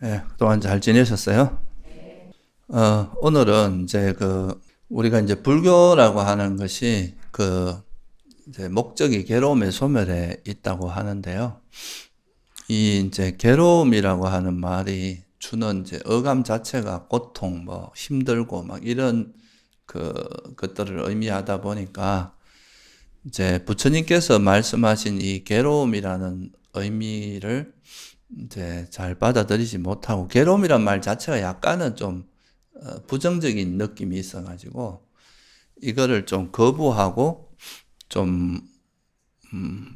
예, 그동안 잘 지내셨어요? 오늘은 이제 우리가 이제 불교라고 하는 것이 이제 목적이 괴로움의 소멸에 있다고 하는데요. 이 이제 괴로움이라고 하는 말이 주는 이제 어감 자체가 고통, 뭐 힘들고 막 이런 것들을 의미하다 보니까 이제 부처님께서 말씀하신 이 괴로움이라는 의미를 이제 잘 받아들이지 못하고 괴로움이란 말 자체가 약간은 좀 부정적인 느낌이 있어가지고 이거를 좀 거부하고 좀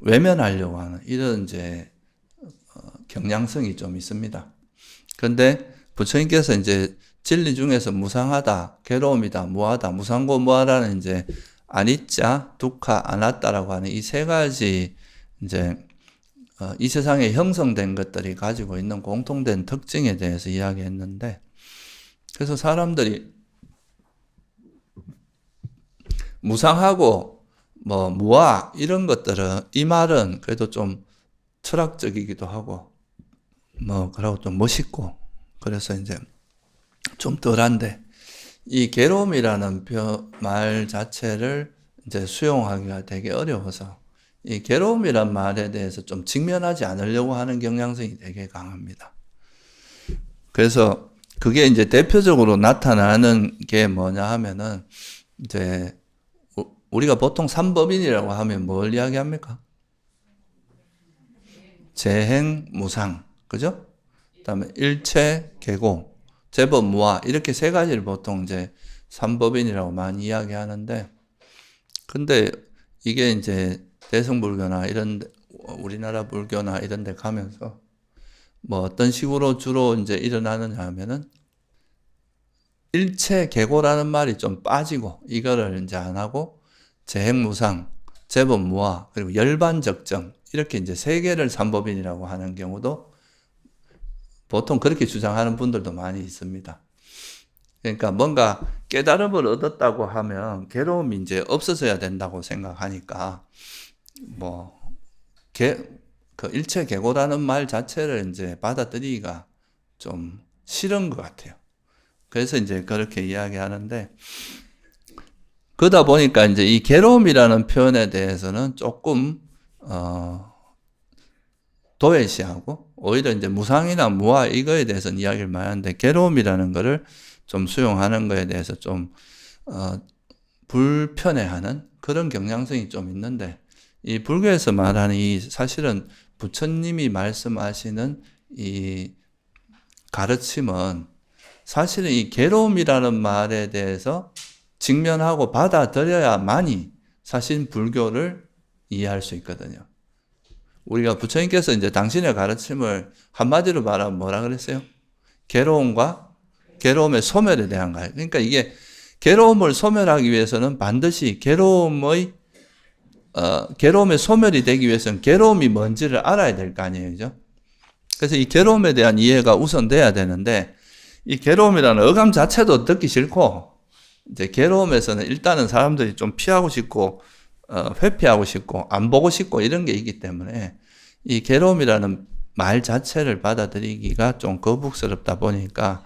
외면하려고 하는 이런 이제 경향성이 좀 있습니다. 그런데 부처님께서 이제 진리 중에서 무상하다, 괴로움이다, 무하다, 무상고 무하라는 이제 아니짜, 두카, 아나따라고 하는 이 세 가지 이제 이 세상에 형성된 것들이 가지고 있는 공통된 특징에 대해서 이야기했는데, 그래서 사람들이 무상하고 뭐 무아 이런 것들은 이 말은 그래도 좀 철학적이기도 하고 뭐 그러고 좀 멋있고 그래서 이제 좀 덜한데 이 괴로움이라는 말 자체를 이제 수용하기가 되게 어려워서 이 괴로움이란 말에 대해서 좀 직면하지 않으려고 하는 경향성이 되게 강합니다. 그래서 그게 이제 대표적으로 나타나는 게 뭐냐 하면은 이제 우리가 보통 삼법인이라고 하면 뭘 이야기합니까? 재행, 무상, 그죠? 그다음에 일체, 계고, 제법, 무아 이렇게 세 가지를 보통 이제 삼법인이라고 많이 이야기하는데, 근데 이게 이제 대승불교나 우리나라 불교나 이런 데 가면서 뭐 어떤 식으로 주로 이제 일어나느냐 하면은 일체 계고라는 말이 좀 빠지고 이거를 이제 안 하고 재행무상, 제법무아 그리고 열반적정 이렇게 이제 세 개를 삼법인이라고 하는 경우도 보통 그렇게 주장하는 분들도 많이 있습니다. 그러니까 뭔가 깨달음을 얻었다고 하면 괴로움이 이제 없어져야 된다고 생각하니까 뭐 그 일체 계고라는 말 자체를 이제 받아들이기가 좀 싫은 것 같아요. 그래서 이제 그렇게 이야기하는데 그러다 보니까 이제 이 괴로움이라는 표현에 대해서는 조금 도외시하고 오히려 이제 무상이나 무아 이거에 대해서는 이야기를 많이 하는데 괴로움이라는 거를 좀 수용하는 거에 대해서 좀 불편해하는 그런 경향성이 좀 있는데 이 불교에서 말하는 이 사실은 부처님이 말씀하시는 이 가르침은 사실은 이 괴로움이라는 말에 대해서 직면하고 받아들여야만이 사실 불교를 이해할 수 있거든요. 우리가 부처님께서 이제 당신의 가르침을 한마디로 말하면 뭐라 그랬어요? 괴로움과 괴로움의 소멸에 대한 거예요. 그러니까 이게 괴로움을 소멸하기 위해서는 반드시 괴로움의 소멸이 되기 위해서는 괴로움이 뭔지를 알아야 될 거 아니에요. 그죠? 그래서 이 괴로움에 대한 이해가 우선 돼야 되는데 이 괴로움이라는 어감 자체도 듣기 싫고 이제 괴로움에서는 일단은 사람들이 좀 피하고 싶고 회피하고 싶고 안 보고 싶고 이런 게 있기 때문에 이 괴로움이라는 말 자체를 받아들이기가 좀 거북스럽다 보니까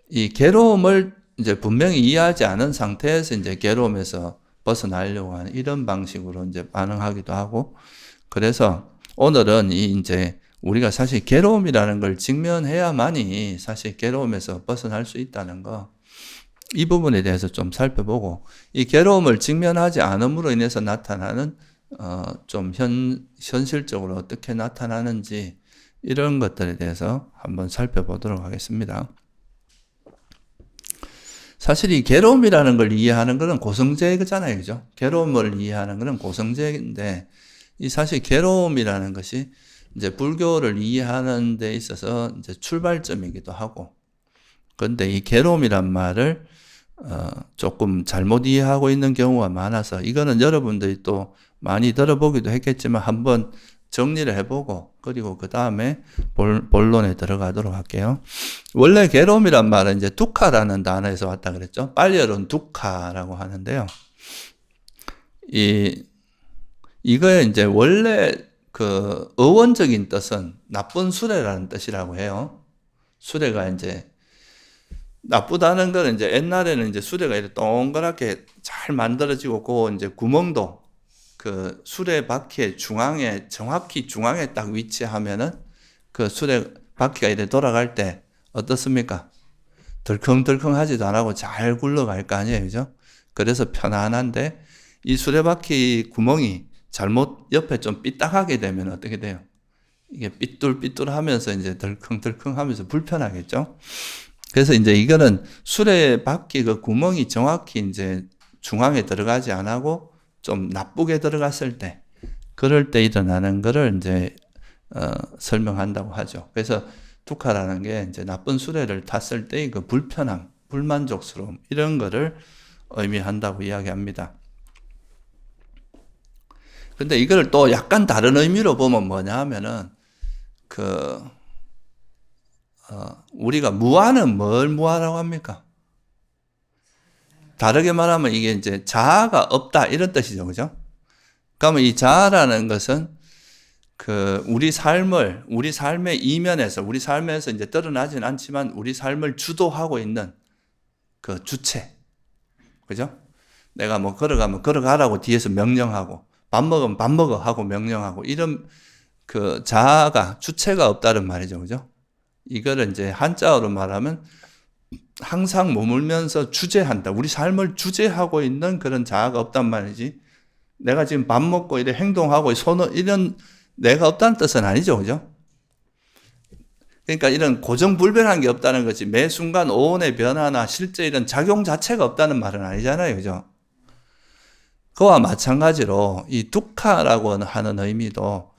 이 괴로움을 이제 분명히 이해하지 않은 상태에서 이제 괴로움에서 벗어나려고 하는 이런 방식으로 이제 반응하기도 하고 그래서 오늘은 이 이제 우리가 사실 괴로움이라는 걸 직면해야만이 사실 괴로움에서 벗어날 수 있다는 거, 이 부분에 대해서 좀 살펴보고, 이 괴로움을 직면하지 않음으로 인해서 나타나는, 좀 현실적으로 어떻게 나타나는지, 이런 것들에 대해서 한번 살펴보도록 하겠습니다. 사실 이 괴로움이라는 걸 이해하는 것은 고성제잖아요. 그죠? 괴로움을 이해하는 것은 고성제인데, 이 사실 괴로움이라는 것이 이제 불교를 이해하는 데 있어서 이제 출발점이기도 하고, 그런데 이 괴로움이란 말을 조금 잘못 이해하고 있는 경우가 많아서 이거는 여러분들이 또 많이 들어보기도 했겠지만 한번 정리를 해보고 그리고 그 다음에 본론에 들어가도록 할게요. 원래 괴로움이란 말은 이제 두카라는 단어에서 왔다 그랬죠. 빨리어는 두카라고 하는데요. 이거에 이제 원래 그 어원적인 뜻은 나쁜 수레라는 뜻이라고 해요. 수레가 이제 나쁘다는 거는 이제 옛날에는 이제 수레가 이렇게 동그랗게 잘 만들어지고 그 이제 구멍도 그 수레 바퀴의 중앙에 정확히 중앙에 딱 위치하면은 그 수레 바퀴가 이렇게 돌아갈 때 어떻습니까? 덜컹덜컹하지도 안 하고 잘 굴러갈 거 아니에요, 그죠? 그래서 편안한데 이 수레바퀴 구멍이 잘못 옆에 좀 삐딱하게 되면 어떻게 돼요? 이게 삐뚤삐뚤하면서 이제 덜컹덜컹하면서 불편하겠죠? 그래서 이제 이거는 수레바퀴 그 구멍이 정확히 이제 중앙에 들어가지 안 하고 좀 나쁘게 들어갔을 때, 그럴 때 일어나는 거를 이제 설명한다고 하죠. 그래서 두카라는 게 이제 나쁜 수레를 탔을 때의 그 불편함, 불만족스러움 이런 거를 의미한다고 이야기합니다. 근데 이걸 또 약간 다른 의미로 보면 뭐냐 하면은 우리가 무아는 뭘 무아라고 합니까? 다르게 말하면 이게 이제 자아가 없다 이런 뜻이죠, 그죠? 그러면 이 자아라는 것은 우리 삶의 이면에서, 우리 삶에서 이제 드러나진 않지만 우리 삶을 주도하고 있는 그 주체. 그죠? 내가 뭐 걸어가면 걸어가라고 뒤에서 명령하고, 밥 먹으면 밥 먹어 하고 명령하고, 이런 그 자아가, 주체가 없다는 말이죠. 그죠? 이거를 이제 한자어로 말하면 항상 머물면서 주재한다. 우리 삶을 주재하고 있는 그런 자아가 없단 말이지. 내가 지금 밥 먹고 이래 행동하고 이런 내가 없다는 뜻은 아니죠. 그죠? 그러니까 이런 고정불변한 게 없다는 거지, 매 순간 오온의 변화나 실제 이런 작용 자체가 없다는 말은 아니잖아요. 그죠? 그와 마찬가지로 이 두카라고 하는 의미도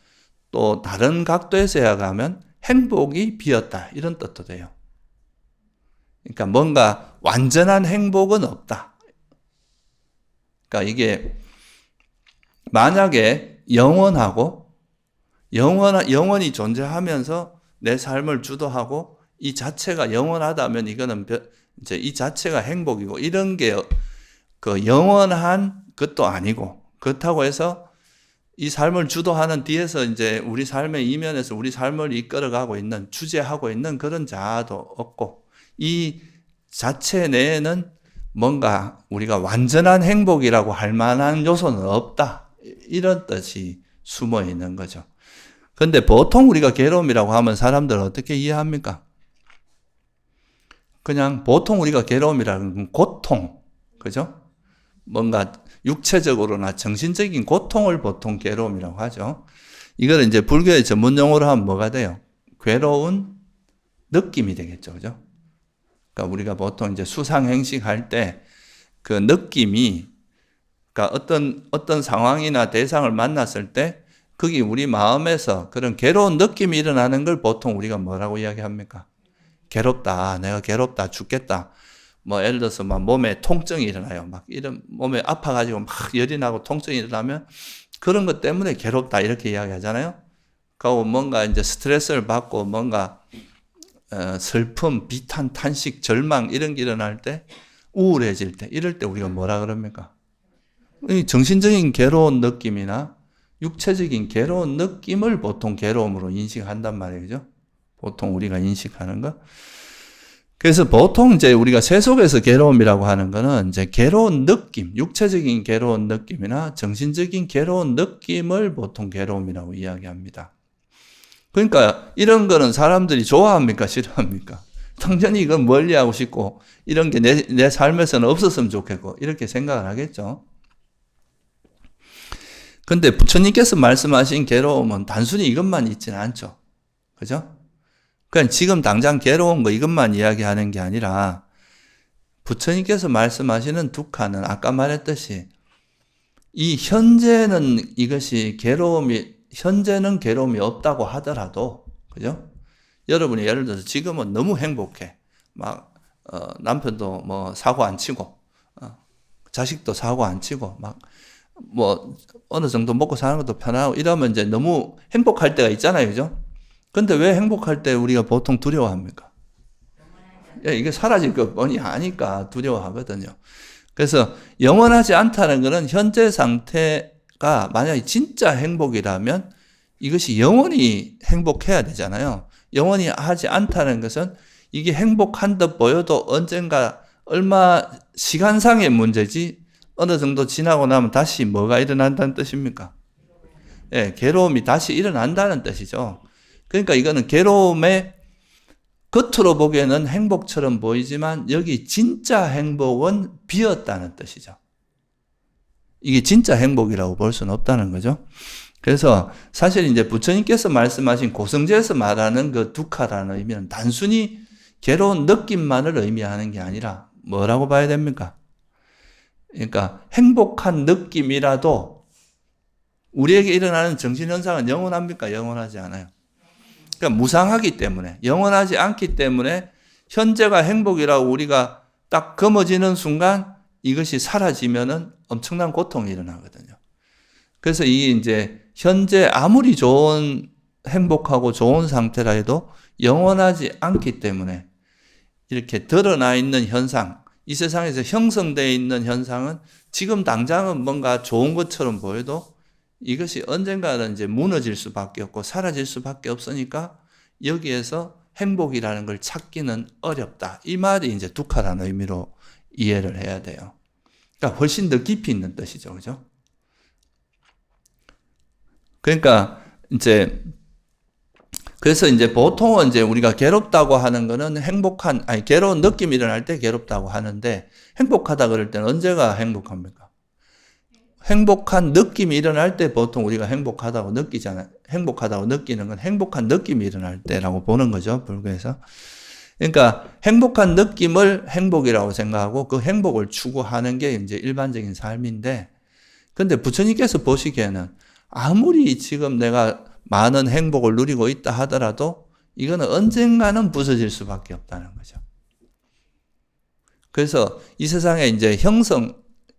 또 다른 각도에서 이야기하면 행복이 비었다 이런 뜻도 돼요. 그러니까 뭔가 완전한 행복은 없다. 그러니까 이게 만약에 영원히 존재하면서 내 삶을 주도하고 이 자체가 영원하다면 이거는 이제 이 자체가 행복이고, 이런 게 그 영원한 것도 아니고, 그렇다고 해서 이 삶을 주도하는 뒤에서 이제 우리 삶의 이면에서 우리 삶을 이끌어가고 있는, 주재하고 있는 그런 자아도 없고, 이 자체 내에는 뭔가 우리가 완전한 행복이라고 할 만한 요소는 없다. 이런 뜻이 숨어 있는 거죠. 근데 보통 우리가 괴로움이라고 하면 사람들은 어떻게 이해합니까? 그냥 보통 우리가 괴로움이라는 건 고통, 그죠? 뭔가 육체적으로나 정신적인 고통을 보통 괴로움이라고 하죠. 이걸 이제 불교의 전문 용어로 하면 뭐가 돼요? 괴로운 느낌이 되겠죠, 그죠? 그러니까 우리가 보통 이제 수상행식 할 때 그 느낌이, 그러니까 어떤 상황이나 대상을 만났을 때 거기 우리 마음에서 그런 괴로운 느낌이 일어나는 걸 보통 우리가 뭐라고 이야기합니까? 괴롭다, 내가 괴롭다, 죽겠다. 뭐 예를 들어서 막 몸에 통증이 일어나요. 막 이런 몸에 아파가지고 막 열이 나고 통증이 일어나면 그런 것 때문에 괴롭다 이렇게 이야기하잖아요. 그리고 뭔가 이제 스트레스를 받고 뭔가 슬픔, 비탄, 탄식, 절망 이런 게 일어날 때, 우울해질 때, 이럴 때 우리가 뭐라 그럽니까? 이 정신적인 괴로운 느낌이나 육체적인 괴로운 느낌을 보통 괴로움으로 인식한단 말이죠. 보통 우리가 인식하는 거. 그래서 보통 이제 우리가 세속에서 괴로움이라고 하는 거는 이제 괴로운 느낌, 육체적인 괴로운 느낌이나 정신적인 괴로운 느낌을 보통 괴로움이라고 이야기합니다. 그러니까 이런 거는 사람들이 좋아합니까? 싫어합니까? 당연히 이건 멀리하고 싶고 이런 게 내 삶에서는 없었으면 좋겠고 이렇게 생각을 하겠죠. 근데 부처님께서 말씀하신 괴로움은 단순히 이것만 있지는 않죠. 그죠? 그냥 지금 당장 괴로운 거 이것만 이야기하는 게 아니라 부처님께서 말씀하시는 두카는 아까 말했듯이 이 현재는 현재는 괴로움이 없다고 하더라도, 그죠? 여러분이 예를 들어서 지금은 너무 행복해. 막, 남편도 뭐 사고 안 치고, 자식도 사고 안 치고, 막, 뭐, 어느 정도 먹고 사는 것도 편하고 이러면 이제 너무 행복할 때가 있잖아요. 그죠? 근데 왜 행복할 때 우리가 보통 두려워합니까? 이게 사라질 것 뻔히 아니까 두려워하거든요. 그래서 영원하지 않다는 것은 현재 상태가 만약에 진짜 행복이라면 이것이 영원히 행복해야 되잖아요. 영원히 하지 않다는 것은 이게 행복한 듯 보여도 언젠가 얼마 시간상의 문제지 어느 정도 지나고 나면 다시 뭐가 일어난다는 뜻입니까? 예, 괴로움이 다시 일어난다는 뜻이죠. 그러니까 이거는 괴로움의 겉으로 보기에는 행복처럼 보이지만 여기 진짜 행복은 비었다는 뜻이죠. 이게 진짜 행복이라고 볼 수는 없다는 거죠. 그래서 사실 이제 부처님께서 말씀하신 고성제에서 말하는 그 두카라는 의미는 단순히 괴로운 느낌만을 의미하는 게 아니라 뭐라고 봐야 됩니까? 그러니까 행복한 느낌이라도 우리에게 일어나는 정신현상은 영원합니까? 영원하지 않아요. 그러니까 무상하기 때문에, 영원하지 않기 때문에 현재가 행복이라고 우리가 딱 거머쥐는 순간 이것이 사라지면은 엄청난 고통이 일어나거든요. 그래서 이 이제 현재 아무리 좋은 행복하고 좋은 상태라 해도 영원하지 않기 때문에 이렇게 드러나 있는 현상, 이 세상에서 형성되어 있는 현상은 지금 당장은 뭔가 좋은 것처럼 보여도 이것이 언젠가는 이제 무너질 수밖에 없고 사라질 수밖에 없으니까 여기에서 행복이라는 걸 찾기는 어렵다. 이 말이 이제 두카라는 의미로 이해를 해야 돼요. 그러니까 훨씬 더 깊이 있는 뜻이죠. 그죠? 그러니까 이제 그래서 이제 보통은 이제 우리가 괴롭다고 하는 거는 괴로운 느낌이 일어날 때 괴롭다고 하는데 행복하다 그럴 때는 언제가 행복합니까? 행복한 느낌이 일어날 때 보통 우리가 행복하다고 느끼잖아요. 행복하다고 느끼는 건 행복한 느낌이 일어날 때라고 보는 거죠. 불교에서. 그러니까 행복한 느낌을 행복이라고 생각하고 그 행복을 추구하는 게 이제 일반적인 삶인데, 근데 부처님께서 보시기에는 아무리 지금 내가 많은 행복을 누리고 있다 하더라도 이거는 언젠가는 부서질 수밖에 없다는 거죠. 그래서 이 세상에 이제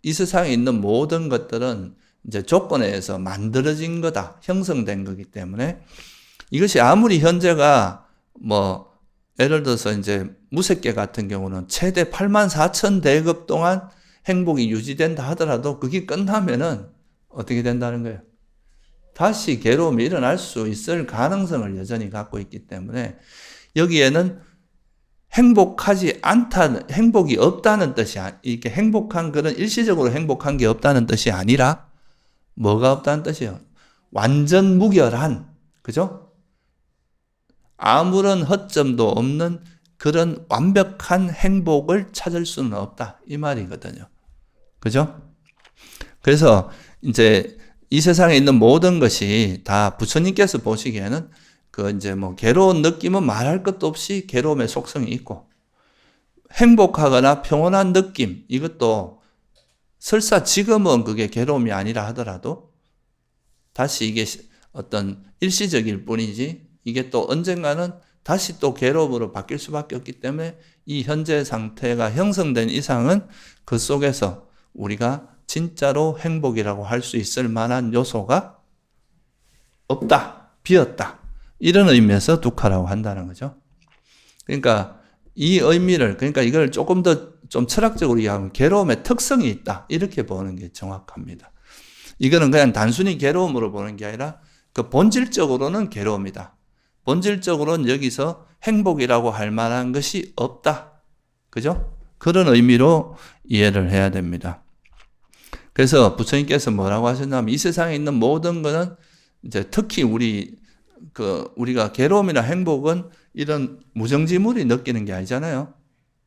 이 세상에 있는 모든 것들은 이제 조건에 의해서 만들어진 거다, 형성된 거기 때문에 이것이 아무리 현재가 뭐 예를 들어서 이제 무색계 같은 경우는 최대 84,000 대급 동안 행복이 유지된다 하더라도 그게 끝나면은 어떻게 된다는 거예요? 다시 괴로움이 일어날 수 있을 가능성을 여전히 갖고 있기 때문에 여기에는 행복이 없다는 뜻이, 이렇게 행복한 그런 일시적으로 행복한 게 없다는 뜻이 아니라 뭐가 없다는 뜻이에요? 완전 무결한, 그죠? 아무런 허점도 없는 그런 완벽한 행복을 찾을 수는 없다. 이 말이거든요. 그죠? 그래서 이제 이 세상에 있는 모든 것이 다 부처님께서 보시기에는 그 이제 뭐 괴로운 느낌은 말할 것도 없이 괴로움의 속성이 있고, 행복하거나 평온한 느낌, 이것도 설사 지금은 그게 괴로움이 아니라 하더라도 다시 이게 어떤 일시적일 뿐이지 이게 또 언젠가는 다시 또 괴로움으로 바뀔 수밖에 없기 때문에 이 현재 상태가 형성된 이상은 그 속에서 우리가 진짜로 행복이라고 할 수 있을 만한 요소가 없다, 비었다. 이런 의미에서 두카라고 한다는 거죠. 그러니까 이 의미를, 그러니까 이걸 조금 더 좀 철학적으로 이해하면 괴로움의 특성이 있다, 이렇게 보는 게 정확합니다. 이거는 그냥 단순히 괴로움으로 보는 게 아니라 그 본질적으로는 괴로움이다. 본질적으로는 여기서 행복이라고 할 만한 것이 없다. 그죠? 그런 의미로 이해를 해야 됩니다. 그래서 부처님께서 뭐라고 하셨냐면 이 세상에 있는 모든 것은 이제 특히 우리가 괴로움이나 행복은 이런 무정지물이 느끼는 게 아니잖아요.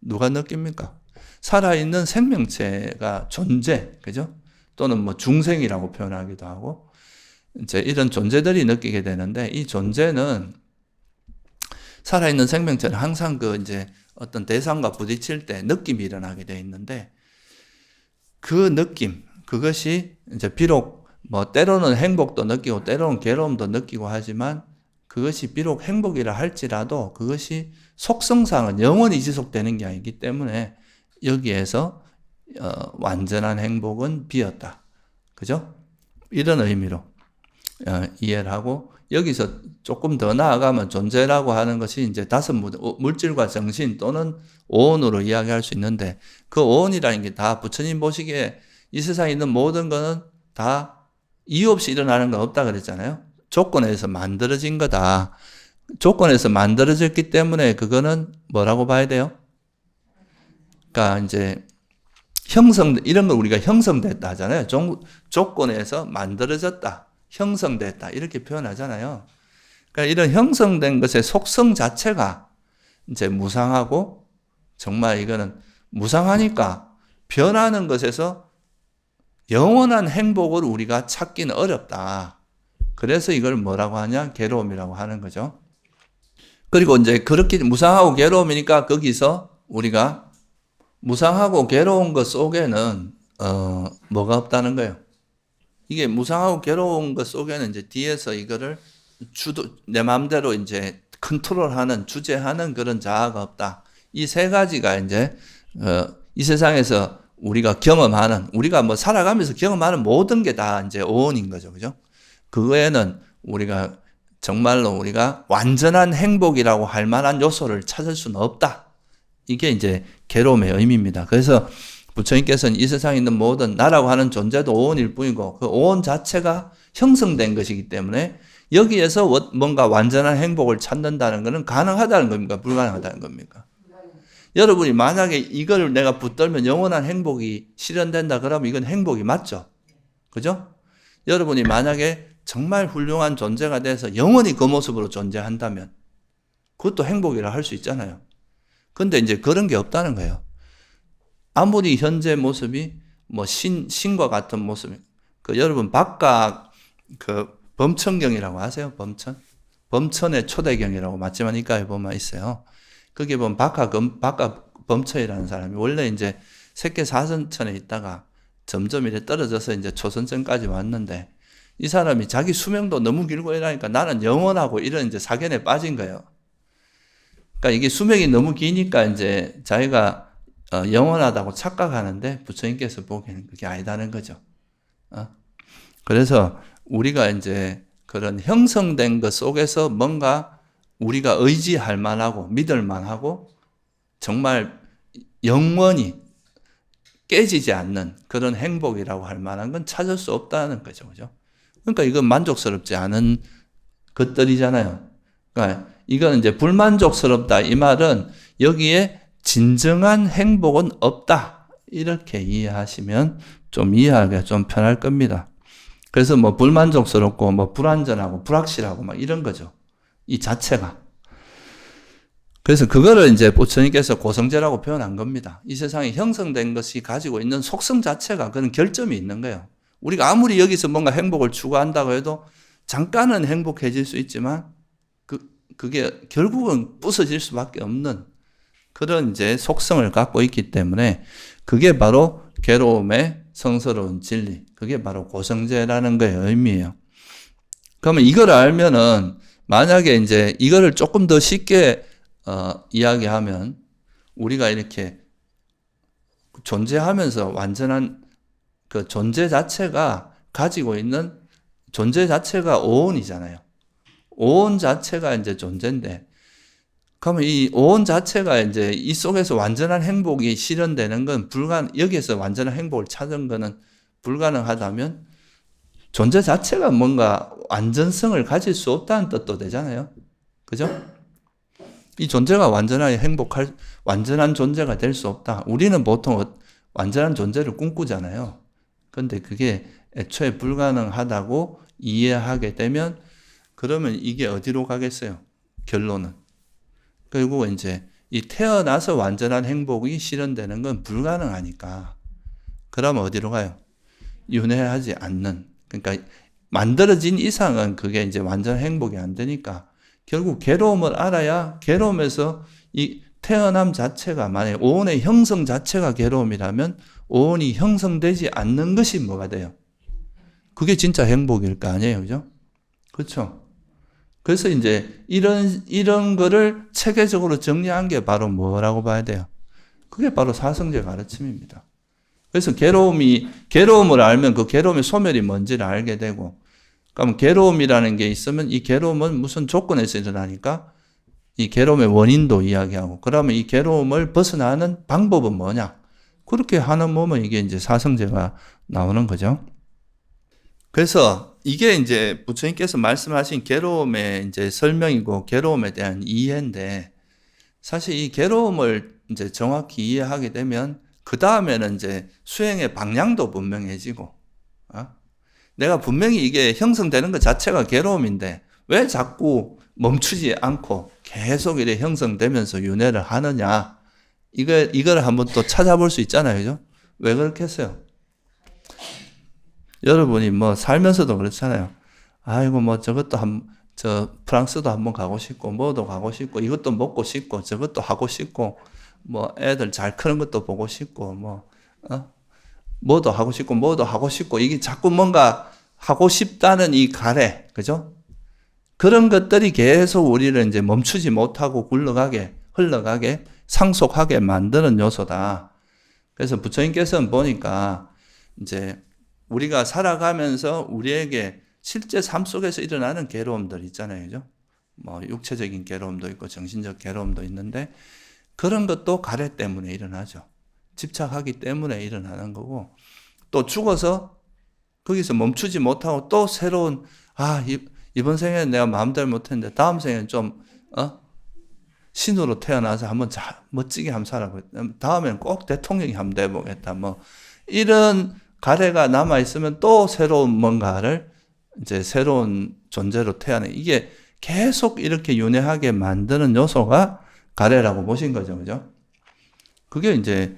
누가 느낍니까? 살아있는 생명체가 존재, 그죠? 또는 뭐 중생이라고 표현하기도 하고, 이제 이런 존재들이 느끼게 되는데, 이 존재는 살아있는 생명체는 항상 그 이제 어떤 대상과 부딪힐 때 느낌이 일어나게 돼 있는데, 그 느낌, 그것이 이제 비록 뭐 때로는 행복도 느끼고 때로는 괴로움도 느끼고 하지만 그것이 비록 행복이라 할지라도 그것이 속성상은 영원히 지속되는 게 아니기 때문에 여기에서 완전한 행복은 비었다. 그죠? 이런 의미로 이해를 하고, 여기서 조금 더 나아가면 존재라고 하는 것이 이제 다섯 물질과 정신 또는 오온으로 이야기할 수 있는데, 그 오온이라는 게 다 부처님 보시기에 이 세상에 있는 모든 것은 다 이유 없이 일어나는 건 없다 그랬잖아요. 조건에 의해서 만들어진 거다. 조건에서 만들어졌기 때문에 그거는 뭐라고 봐야 돼요? 그러니까 이제 이런 걸 우리가 형성됐다 하잖아요. 조건에서 만들어졌다, 형성됐다 이렇게 표현하잖아요. 그러니까 이런 형성된 것의 속성 자체가 이제 무상하고, 정말 이거는 무상하니까 변하는 것에서 영원한 행복을 우리가 찾기는 어렵다. 그래서 이걸 뭐라고 하냐? 괴로움이라고 하는 거죠. 그리고 이제 그렇게 무상하고 괴로움이니까 거기서 우리가 무상하고 괴로운 것 속에는 뭐가 없다는 거예요. 이게 무상하고 괴로운 것 속에는 이제 뒤에서 이거를 내 마음대로 이제 컨트롤하는, 주재하는 그런 자아가 없다. 이 세 가지가 이제 이 세상에서 우리가 경험하는, 우리가 뭐 살아가면서 경험하는 모든 게 다 이제 오온인 거죠, 그죠? 그거에는 우리가 정말로 우리가 완전한 행복이라고 할 만한 요소를 찾을 수는 없다. 이게 이제 괴로움의 의미입니다. 그래서 부처님께서는 이 세상에 있는 모든 나라고 하는 존재도 오온일 뿐이고, 그 오온 자체가 형성된 것이기 때문에 여기에서 뭔가 완전한 행복을 찾는다는 것은 가능하다는 겁니까? 불가능하다는 겁니까? 여러분이 만약에 이걸 내가 붙들면 영원한 행복이 실현된다 그러면 이건 행복이 맞죠? 그죠? 여러분이 만약에 정말 훌륭한 존재가 돼서 영원히 그 모습으로 존재한다면 그것도 행복이라 할 수 있잖아요. 근데 이제 그런 게 없다는 거예요. 아무리 현재 모습이 뭐 신과 같은 모습이, 여러분 박각 범천경이라고 아세요? 범천의 초대경이라고 마지막니까에 보면 있어요. 거기에 보면 박각 범천이라는 사람이 원래 이제 세계 4선천에 있다가 점점 이렇게 떨어져서 이제 초선천까지 왔는데, 이 사람이 자기 수명도 너무 길고 이러니까 나는 영원하고 이런 이제 사견에 빠진 거예요. 그러니까 이게 수명이 너무 기니까 이제 자기가 영원하다고 착각하는데 부처님께서 보기에는 그게 아니다는 거죠. 그래서 우리가 이제 그런 형성된 것 속에서 뭔가 우리가 의지할 만하고 믿을 만하고 정말 영원히 깨지지 않는 그런 행복이라고 할 만한 건 찾을 수 없다는 거죠. 그죠? 그러니까 이건 만족스럽지 않은 것들이잖아요. 그러니까 이건 이제 불만족스럽다. 이 말은 여기에 진정한 행복은 없다. 이렇게 이해하시면 좀 이해하기가 좀 편할 겁니다. 그래서 뭐 불만족스럽고 뭐 불안전하고 불확실하고 막 이런 거죠. 이 자체가. 그래서 그거를 이제 부처님께서 고성제라고 표현한 겁니다. 이 세상에 형성된 것이 가지고 있는 속성 자체가 그런 결점이 있는 거예요. 우리가 아무리 여기서 뭔가 행복을 추구한다고 해도 잠깐은 행복해질 수 있지만 그게 결국은 부서질 수밖에 없는 그런 이제 속성을 갖고 있기 때문에 그게 바로 괴로움의 성스러운 진리, 그게 바로 고성제라는 거의 의미예요. 그러면 이걸 알면은 만약에 이제 이거를 조금 더 쉽게 이야기하면 우리가 이렇게 존재하면서 완전한 그 존재 자체가 가지고 있는 존재 자체가 오온이잖아요. 오온 자체가 이제 존재인데, 그러면 이 오온 자체가 이제 이 속에서 완전한 행복이 실현되는 건 여기에서 완전한 행복을 찾은 거는 불가능하다면 존재 자체가 뭔가 완전성을 가질 수 없다는 뜻도 되잖아요. 그죠? 이 존재가 완전하게 완전한 존재가 될 수 없다. 우리는 보통 완전한 존재를 꿈꾸잖아요. 근데 그게 애초에 불가능하다고 이해하게 되면 그러면 이게 어디로 가겠어요? 결론은. 그리고 이제 이 태어나서 완전한 행복이 실현되는 건 불가능하니까 그러면 어디로 가요? 윤회하지 않는. 그러니까 만들어진 이상은 그게 이제 완전 행복이 안 되니까 결국 괴로움을 알아야 괴로움에서 이 태어남 자체가 만약에 오온의 형성 자체가 괴로움이라면 오온이 형성되지 않는 것이 뭐가 돼요? 그게 진짜 행복일 거 아니에요. 그죠? 그렇죠? 그래서 이제 이런 거를 체계적으로 정리한 게 바로 뭐라고 봐야 돼요? 그게 바로 사성제 가르침입니다. 그래서 괴로움을 알면 그 괴로움의 소멸이 뭔지를 알게 되고, 그러면 괴로움이라는 게 있으면 이 괴로움은 무슨 조건에서 일어나니까 이 괴로움의 원인도 이야기하고, 그러면 이 괴로움을 벗어나는 방법은 뭐냐? 그렇게 하는 몸은 이게 이제 사성제가 나오는 거죠. 그래서 이게 이제 부처님께서 말씀하신 괴로움의 이제 설명이고 괴로움에 대한 이해인데, 사실 이 괴로움을 이제 정확히 이해하게 되면 그 다음에는 이제 수행의 방향도 분명해지고, 내가 분명히 이게 형성되는 것 자체가 괴로움인데 왜 자꾸 멈추지 않고 계속 이렇게 형성되면서 윤회를 하느냐, 이걸 한번 또 찾아볼 수 있잖아요, 그죠? 왜 그렇겠어요? 여러분이 뭐 살면서도 그렇잖아요. 아이고 뭐 저것도 저 프랑스도 한번 가고 싶고, 뭐도 가고 싶고, 이것도 먹고 싶고, 저것도 하고 싶고, 뭐 애들 잘 크는 것도 보고 싶고, 뭐도 하고 싶고, 뭐도 하고 싶고, 이게 자꾸 뭔가 하고 싶다는 이 가래, 그죠? 그런 것들이 계속 우리를 이제 멈추지 못하고 흘러가게, 상속하게 만드는 요소다. 그래서 부처님께서는 보니까 이제 우리가 살아가면서 우리에게 실제 삶 속에서 일어나는 괴로움들 있잖아요, 그죠? 뭐 육체적인 괴로움도 있고 정신적 괴로움도 있는데 그런 것도 가래 때문에 일어나죠. 집착하기 때문에 일어나는 거고, 또 죽어서 거기서 멈추지 못하고 또 새로운, 이번 생에는 내가 마음대로 못했는데 다음 생에는 좀 신으로 태어나서 한번 멋지게 한번 살아보겠다. 다음에는 꼭 대통령이 한번 돼보겠다. 뭐 이런 가래가 남아 있으면 또 새로운 뭔가를 이제 새로운 존재로 태어나는, 이게 계속 이렇게 윤회하게 만드는 요소가 가래라고 보신 거죠, 그죠? 그게 이제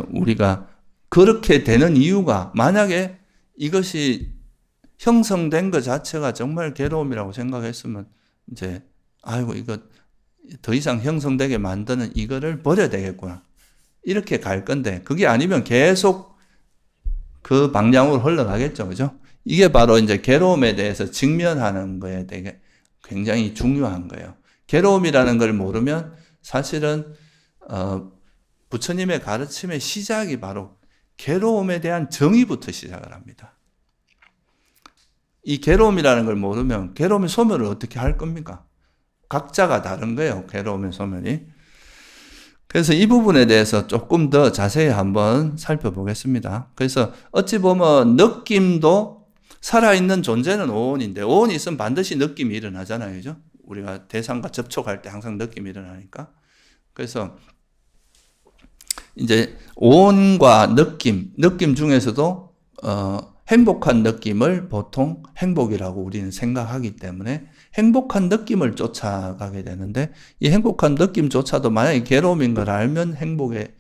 우리가 그렇게 되는 이유가, 만약에 이것이 형성된 것 자체가 정말 괴로움이라고 생각했으면 이제 이거 더 이상 형성되게 만드는 이거를 버려야 되겠구나, 이렇게 갈 건데, 그게 아니면 계속 그 방향으로 흘러가겠죠, 그죠? 이게 바로 이제 괴로움에 대해서 직면하는 거에 되게 굉장히 중요한 거예요. 괴로움이라는 걸 모르면 사실은 부처님의 가르침의 시작이 바로 괴로움에 대한 정의부터 시작을 합니다. 이 괴로움이라는 걸 모르면 괴로움의 소멸을 어떻게 할 겁니까? 각자가 다른 거예요, 괴로움의 소멸이. 그래서 이 부분에 대해서 조금 더 자세히 한번 살펴보겠습니다. 그래서 어찌 보면 느낌도, 살아있는 존재는 오온인데, 오온이 있으면 반드시 느낌이 일어나잖아요, 그죠? 우리가 대상과 접촉할 때 항상 느낌이 일어나니까. 그래서 이제 오온과 느낌 중에서도 행복한 느낌을 보통 행복이라고 우리는 생각하기 때문에 행복한 느낌을 쫓아가게 되는데, 이 행복한 느낌조차도 만약에 괴로움인 걸 알면 행복에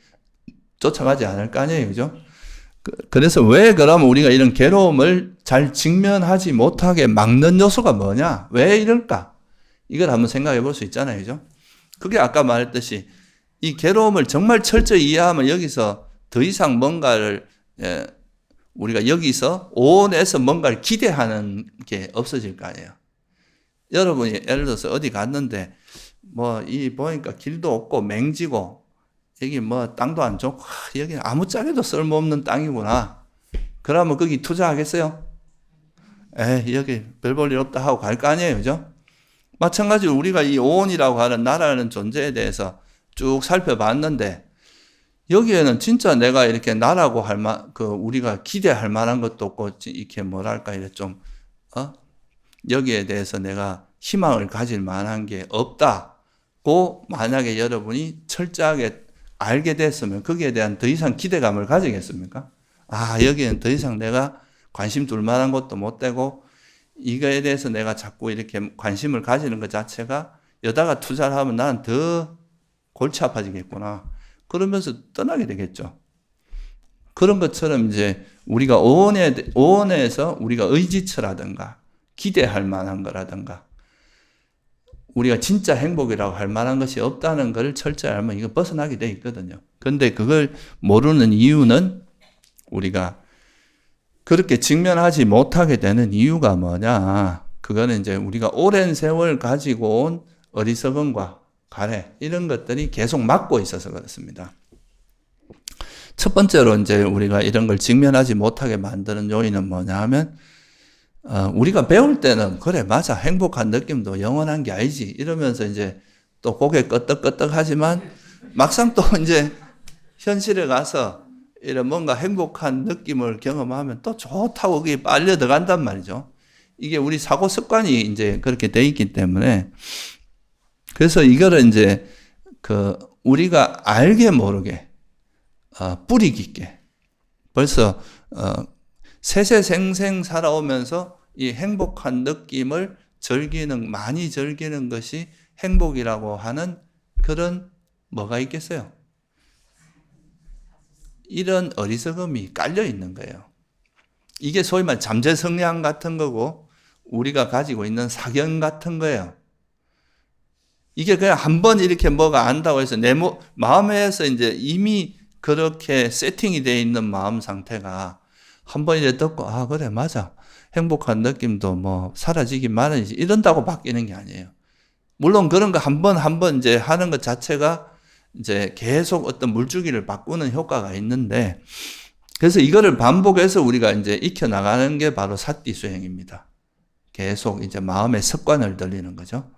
쫓아가지 않을 거 아니에요, 그죠? 그래서 왜 그러면 우리가 이런 괴로움을 잘 직면하지 못하게 막는 요소가 뭐냐? 왜 이럴까? 이걸 한번 생각해 볼 수 있잖아요, 그죠? 그게 아까 말했듯이 이 괴로움을 정말 철저히 이해하면 여기서 더 이상 뭔가를 우리가 여기서 오온에서 뭔가를 기대하는 게 없어질 거 아니에요. 여러분이 예를 들어서 어디 갔는데 보니까 길도 없고 맹지고 여기 땅도 안 좋고 여기 아무짝에도 쓸모없는 땅이구나. 그러면 거기 투자하겠어요? 여기 별 볼 일 없다 하고 갈 거 아니에요, 그죠? 마찬가지로 우리가 이 오온이라고 하는 나라는 존재에 대해서 쭉 살펴봤는데, 여기에는 진짜 내가 이렇게 나라고 우리가 기대할 만한 것도 없고, 이렇게 이렇게 좀, 여기에 대해서 내가 희망을 가질 만한 게 없다고 만약에 여러분이 철저하게 알게 됐으면 거기에 대한 더 이상 기대감을 가지겠습니까? 여기에는 더 이상 내가 관심 둘 만한 것도 못 되고, 이거에 대해서 내가 자꾸 이렇게 관심을 가지는 것 자체가 여다가 투자를 하면 나는 더 골치 아파지겠구나, 그러면서 떠나게 되겠죠. 그런 것처럼 이제 우리가 오온에서 우리가 의지처라든가 기대할 만한 거라든가 우리가 진짜 행복이라고 할 만한 것이 없다는 것을 철저히 알면 이거 벗어나게 돼 있거든요. 그런데 그걸 모르는 이유는, 우리가 그렇게 직면하지 못하게 되는 이유가 뭐냐? 그거는 이제 우리가 오랜 세월 가지고 온 어리석음과 가래, 이런 것들이 계속 막고 있어서 그렇습니다. 첫 번째로 이제 우리가 이런 걸 직면하지 못하게 만드는 요인은 뭐냐 하면, 우리가 배울 때는 그래 맞아 행복한 느낌도 영원한 게 아니지 이러면서 이제 또 고개 끄덕끄덕 하지만 막상 또 이제 현실에 가서 이런 뭔가 행복한 느낌을 경험하면 또 좋다고 거기 빨려 들어간단 말이죠. 이게 우리 사고 습관이 이제 그렇게 돼 있기 때문에, 그래서 이거를 이제 우리가 알게 모르게 뿌리 깊게 벌써 세세생생 살아오면서 이 행복한 느낌을 많이 즐기는 것이 행복이라고 하는 그런 뭐가 있겠어요? 이런 어리석음이 깔려 있는 거예요. 이게 소위 말 잠재 성향 같은 거고 우리가 가지고 있는 사견 같은 거예요. 이게 그냥 한번 이렇게 뭐가 안다고 해서 내 마음에서 이제 이미 그렇게 세팅이 되어 있는 마음 상태가 한번 이제 듣고 그래 맞아 행복한 느낌도 뭐 사라지긴 마련이지 이런다고 바뀌는 게 아니에요. 물론 그런 거 한 번 이제 하는 것 자체가 이제 계속 어떤 물주기를 바꾸는 효과가 있는데, 그래서 이거를 반복해서 우리가 이제 익혀나가는 게 바로 사띠 수행입니다. 계속 이제 마음의 습관을 들리는 거죠.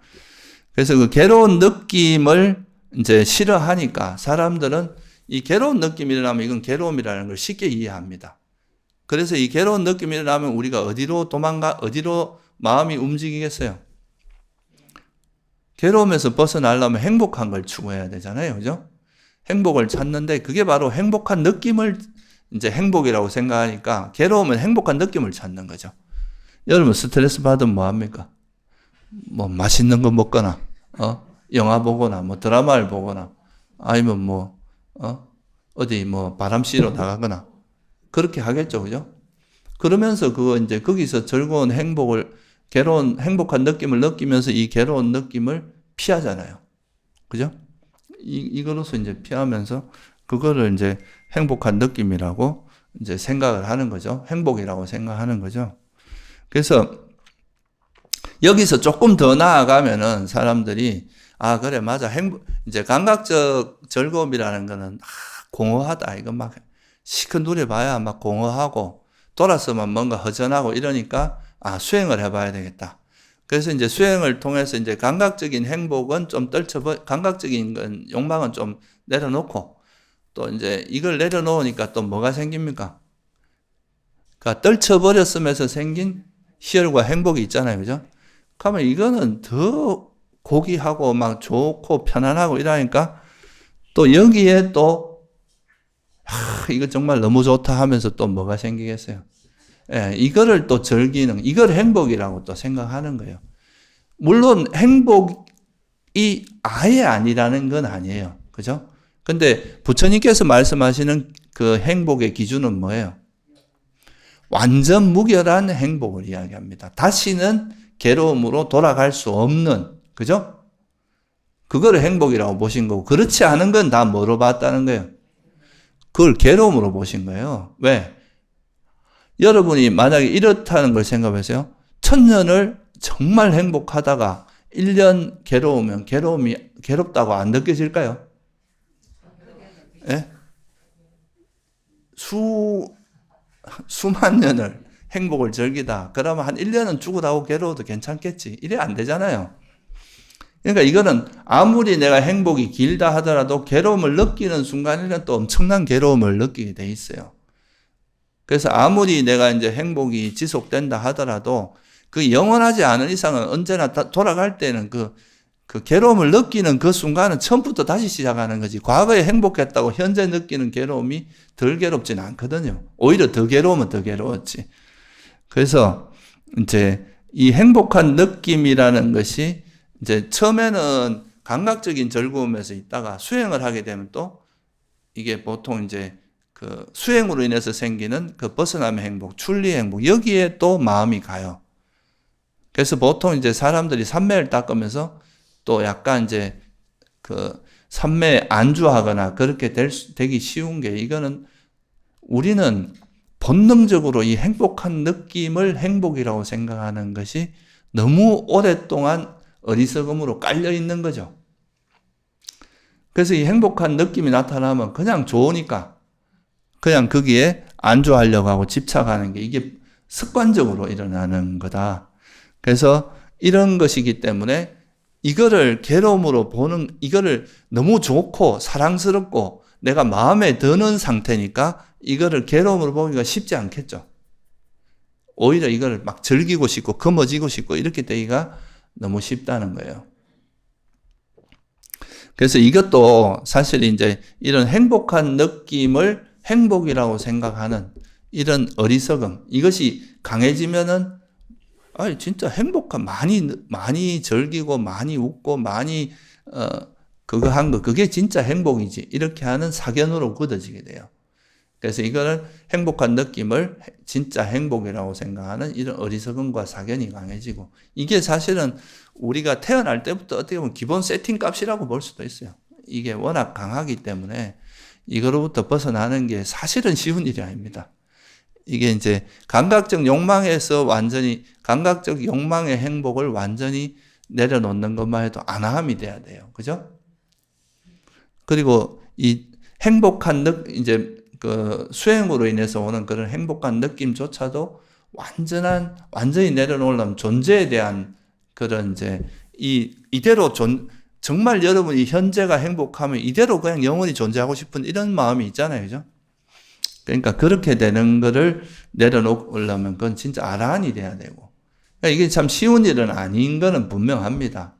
그래서 그 괴로운 느낌을 이제 싫어하니까 사람들은 이 괴로운 느낌이 일어나면 이건 괴로움이라는 걸 쉽게 이해합니다. 그래서 이 괴로운 느낌이 일어나면 우리가 어디로 마음이 움직이겠어요? 괴로움에서 벗어나려면 행복한 걸 추구해야 되잖아요. 그죠? 행복을 찾는데 그게 바로 행복한 느낌을 이제 행복이라고 생각하니까 괴로우면 행복한 느낌을 찾는 거죠. 여러분 스트레스 받으면 뭐 합니까? 뭐 맛있는 거 먹거나, 영화 보거나, 뭐 드라마를 보거나, 아니면 어디 바람 쐬러 나가거나, 그렇게 하겠죠. 그죠? 그러면서 이제 거기서 즐거운 행복한 느낌을 느끼면서 이 괴로운 느낌을 피하잖아요. 그죠? 이거로서 이제 피하면서 그거를 이제 행복한 느낌이라고 이제 생각을 하는 거죠. 행복이라고 생각하는 거죠. 그래서 여기서 조금 더 나아가면은 사람들이 그래 맞아 이제 감각적 즐거움이라는 거는 공허하다. 이거 막 시큰 누려봐야 막 공허하고 돌아서만 뭔가 허전하고 이러니까 수행을 해봐야 되겠다. 그래서 이제 수행을 통해서 이제 감각적인 행복은 좀 감각적인 욕망은 좀 내려놓고 또 이제 이걸 내려놓으니까 또 뭐가 생깁니까? 그러니까 떨쳐버렸으면서 생긴 희열과 행복이 있잖아요. 그죠? 그러면 이거는 더 고귀하고 막 좋고 편안하고 이러니까 또 여기에 또 이거 정말 너무 좋다 하면서 또 뭐가 생기겠어요? 이거를 또 즐기는, 이걸 행복이라고 또 생각하는 거예요. 물론 행복이 아예 아니라는 건 아니에요. 그죠? 근데 부처님께서 말씀하시는 그 행복의 기준은 뭐예요? 완전 무결한 행복을 이야기합니다. 다시는 괴로움으로 돌아갈 수 없는, 그죠? 그거를 행복이라고 보신 거고, 그렇지 않은 건 다 뭐로 봤다는 거예요? 그걸 괴로움으로 보신 거예요. 왜? 여러분이 만약에 이렇다는 걸 생각해보세요. 1000년을 정말 행복하다가 1년 괴로우면 괴롭다고 안 느껴질까요? 예? 수만 년을 행복을 즐기다. 그러면 한 1년은 죽으라고 괴로워도 괜찮겠지. 이래 안 되잖아요. 그러니까 이거는 아무리 내가 행복이 길다 하더라도 괴로움을 느끼는 순간에는 또 엄청난 괴로움을 느끼게 돼 있어요. 그래서 아무리 내가 이제 행복이 지속된다 하더라도 그 영원하지 않은 이상은 언제나 돌아갈 때는 그 괴로움을 느끼는 그 순간은 처음부터 다시 시작하는 거지. 과거에 행복했다고 현재 느끼는 괴로움이 덜 괴롭지는 않거든요. 오히려 더 괴로우면 더 괴로웠지. 그래서 이제 이 행복한 느낌이라는 것이 이제 처음에는 감각적인 즐거움에서 있다가 수행을 하게 되면 또 이게 보통 이제 그 수행으로 인해서 생기는 그 벗어남의 행복, 출리의 행복, 여기에 또 마음이 가요. 그래서 보통 이제 사람들이 삼매를 닦으면서 또 약간 이제 그 삼매에 안주하거나 그렇게 되기 쉬운 게 이거는 우리는 본능적으로 이 행복한 느낌을 행복이라고 생각하는 것이 너무 오랫동안 어리석음으로 깔려 있는 거죠. 그래서 이 행복한 느낌이 나타나면 그냥 좋으니까 그냥 거기에 안주하려고 하고 집착하는 게 이게 습관적으로 일어나는 거다. 그래서 이런 것이기 때문에 이거를 괴로움으로 보는, 이거를 너무 좋고 사랑스럽고 내가 마음에 드는 상태니까 이거를 괴로움으로 보기가 쉽지 않겠죠. 오히려 이걸 막 즐기고 싶고 거머쥐고 싶고 이렇게 되기가 너무 쉽다는 거예요. 그래서 이것도 사실 이제 이런 행복한 느낌을 행복이라고 생각하는 이런 어리석음, 이것이 강해지면은 아니 진짜 행복한 많이 즐기고 많이 웃고 많이 그거 한 거 그게 진짜 행복이지 이렇게 하는 사견으로 굳어지게 돼요. 그래서 이거는 행복한 느낌을 진짜 행복이라고 생각하는 이런 어리석음과 사견이 강해지고, 이게 사실은 우리가 태어날 때부터 어떻게 보면 기본 세팅 값이라고 볼 수도 있어요. 이게 워낙 강하기 때문에 이거로부터 벗어나는 게 사실은 쉬운 일이 아닙니다. 이게 이제 감각적 욕망에서 완전히 감각적 욕망의 행복을 완전히 내려놓는 것만 해도 안함이 돼야 돼요. 그죠? 그리고 이 행복한 이제 그 수행으로 인해서 오는 그런 행복한 느낌조차도 완전히 내려놓으려면 존재에 대한 그런 이제 이대로 정말 여러분이 현재가 행복하면 이대로 그냥 영원히 존재하고 싶은 이런 마음이 있잖아요. 그죠? 그러니까 그렇게 되는 거를 내려놓으려면 그건 진짜 아라한이 돼야 되고. 그러니까 이게 참 쉬운 일은 아닌 거는 분명합니다.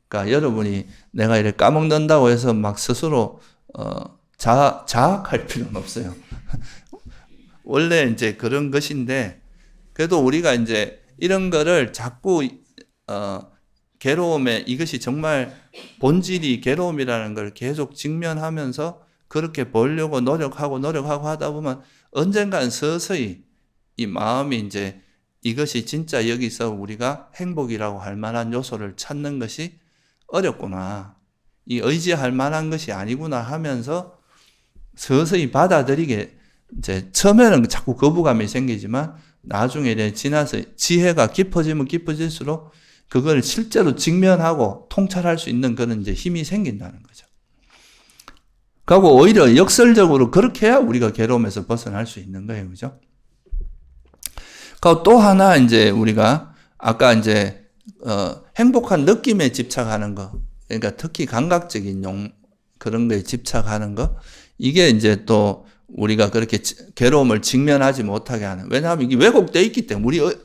그러니까 여러분이 내가 이렇게 까먹는다고 해서 막 스스로, 자학할 필요는 없어요. 원래 이제 그런 것인데, 그래도 우리가 이제 이런 거를 자꾸, 괴로움에 이것이 정말 본질이 괴로움이라는 걸 계속 직면하면서 그렇게 보려고 노력하고 하다 보면 언젠간 서서히 이 마음이 이제 이것이 진짜 여기서 우리가 행복이라고 할 만한 요소를 찾는 것이 어렵구나. 이 의지할 만한 것이 아니구나 하면서 서서히 받아들이게, 이제 처음에는 자꾸 거부감이 생기지만 나중에 지나서 지혜가 깊어지면 깊어질수록 그걸 실제로 직면하고 통찰할 수 있는 그런 이제 힘이 생긴다는 거죠. 그리고 오히려 역설적으로 그렇게 해야 우리가 괴로움에서 벗어날 수 있는 거예요. 그죠? 그리고 또 하나 이제 우리가 아까 이제 행복한 느낌에 집착하는 거, 그러니까 특히 감각적인 그런 거에 집착하는 거, 이게 이제 또 우리가 그렇게 괴로움을 직면하지 못하게 하는, 왜냐하면 이게 왜곡되어 있기 때문에 우리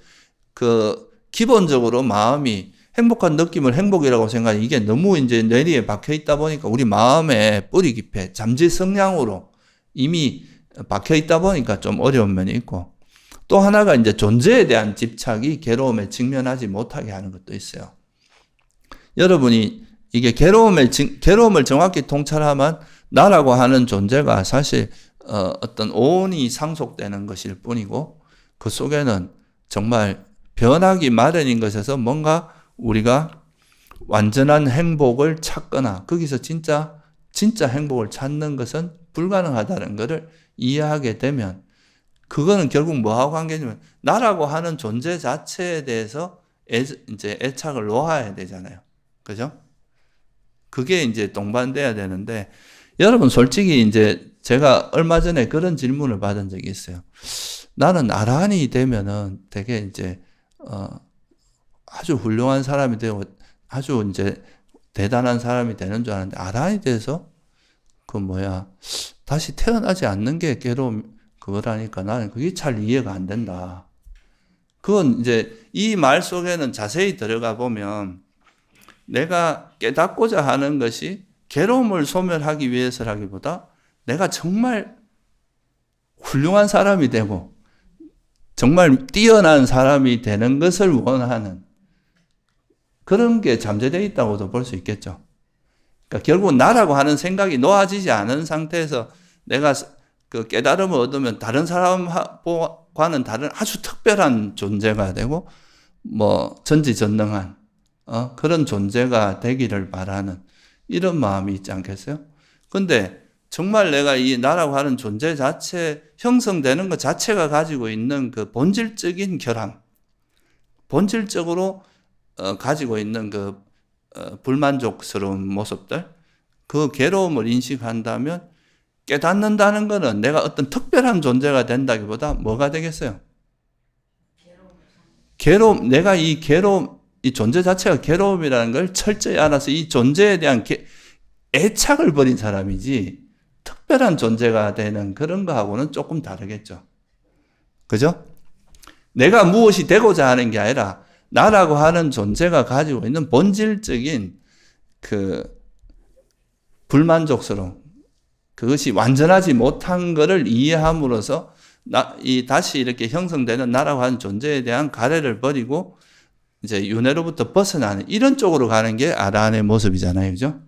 기본적으로 마음이 행복한 느낌을 행복이라고 생각하는 이게 너무 이제 뇌리에 박혀 있다 보니까 우리 마음에 뿌리 깊이 잠재 성향으로 이미 박혀 있다 보니까 좀 어려운 면이 있고, 또 하나가 이제 존재에 대한 집착이 괴로움에 직면하지 못하게 하는 것도 있어요. 여러분이 이게 괴로움을 정확히 통찰하면 나라고 하는 존재가 사실 어떤 오온이 상속되는 것일 뿐이고, 그 속에는 정말 변하기 마련인 것에서 뭔가 우리가 완전한 행복을 찾거나 거기서 진짜 행복을 찾는 것은 불가능하다는 것을 이해하게 되면, 그거는 결국 뭐하고 관계냐면 나라고 하는 존재 자체에 대해서 이제 애착을 놓아야 되잖아요. 그죠? 그게 이제 동반돼야 되는데, 여러분 솔직히 이제 제가 얼마 전에 그런 질문을 받은 적이 있어요. 나는 나란히 되면은 되게 이제 아주 훌륭한 사람이 되고 아주 이제 대단한 사람이 되는 줄 알았는데, 나란히 돼서 다시 태어나지 않는 게 괴로움 그거라니까 나는 그게 잘 이해가 안 된다. 그건 이제 이 말 속에는 자세히 들어가 보면 내가 깨닫고자 하는 것이 괴로움을 소멸하기 위해서라기보다 내가 정말 훌륭한 사람이 되고 정말 뛰어난 사람이 되는 것을 원하는 그런 게 잠재되어 있다고도 볼 수 있겠죠. 그러니까 결국 나라고 하는 생각이 놓아지지 않은 상태에서 내가 그 깨달음을 얻으면 다른 사람과는 다른 아주 특별한 존재가 되고 전지전능한 그런 존재가 되기를 바라는 이런 마음이 있지 않겠어요? 근데 정말 내가 이 나라고 하는 존재 자체 형성되는 것 자체가 가지고 있는 그 본질적인 결함, 본질적으로 가지고 있는 그 불만족스러운 모습들, 그 괴로움을 인식한다면 깨닫는다는 것은 내가 어떤 특별한 존재가 된다기보다 뭐가 되겠어요? 내가 이 존재 자체가 괴로움이라는 걸 철저히 알아서 이 존재에 대한 애착을 버린 사람이지, 특별한 존재가 되는 그런 거하고는 조금 다르겠죠. 그죠? 내가 무엇이 되고자 하는 게 아니라 나라고 하는 존재가 가지고 있는 본질적인 그 불만족스러움, 그것이 완전하지 못한 것을 이해함으로써 다시 이렇게 형성되는 나라고 하는 존재에 대한 가래를 버리고 이제 윤회로부터 벗어나는 이런 쪽으로 가는 게 아라한의 모습이잖아요. 그죠?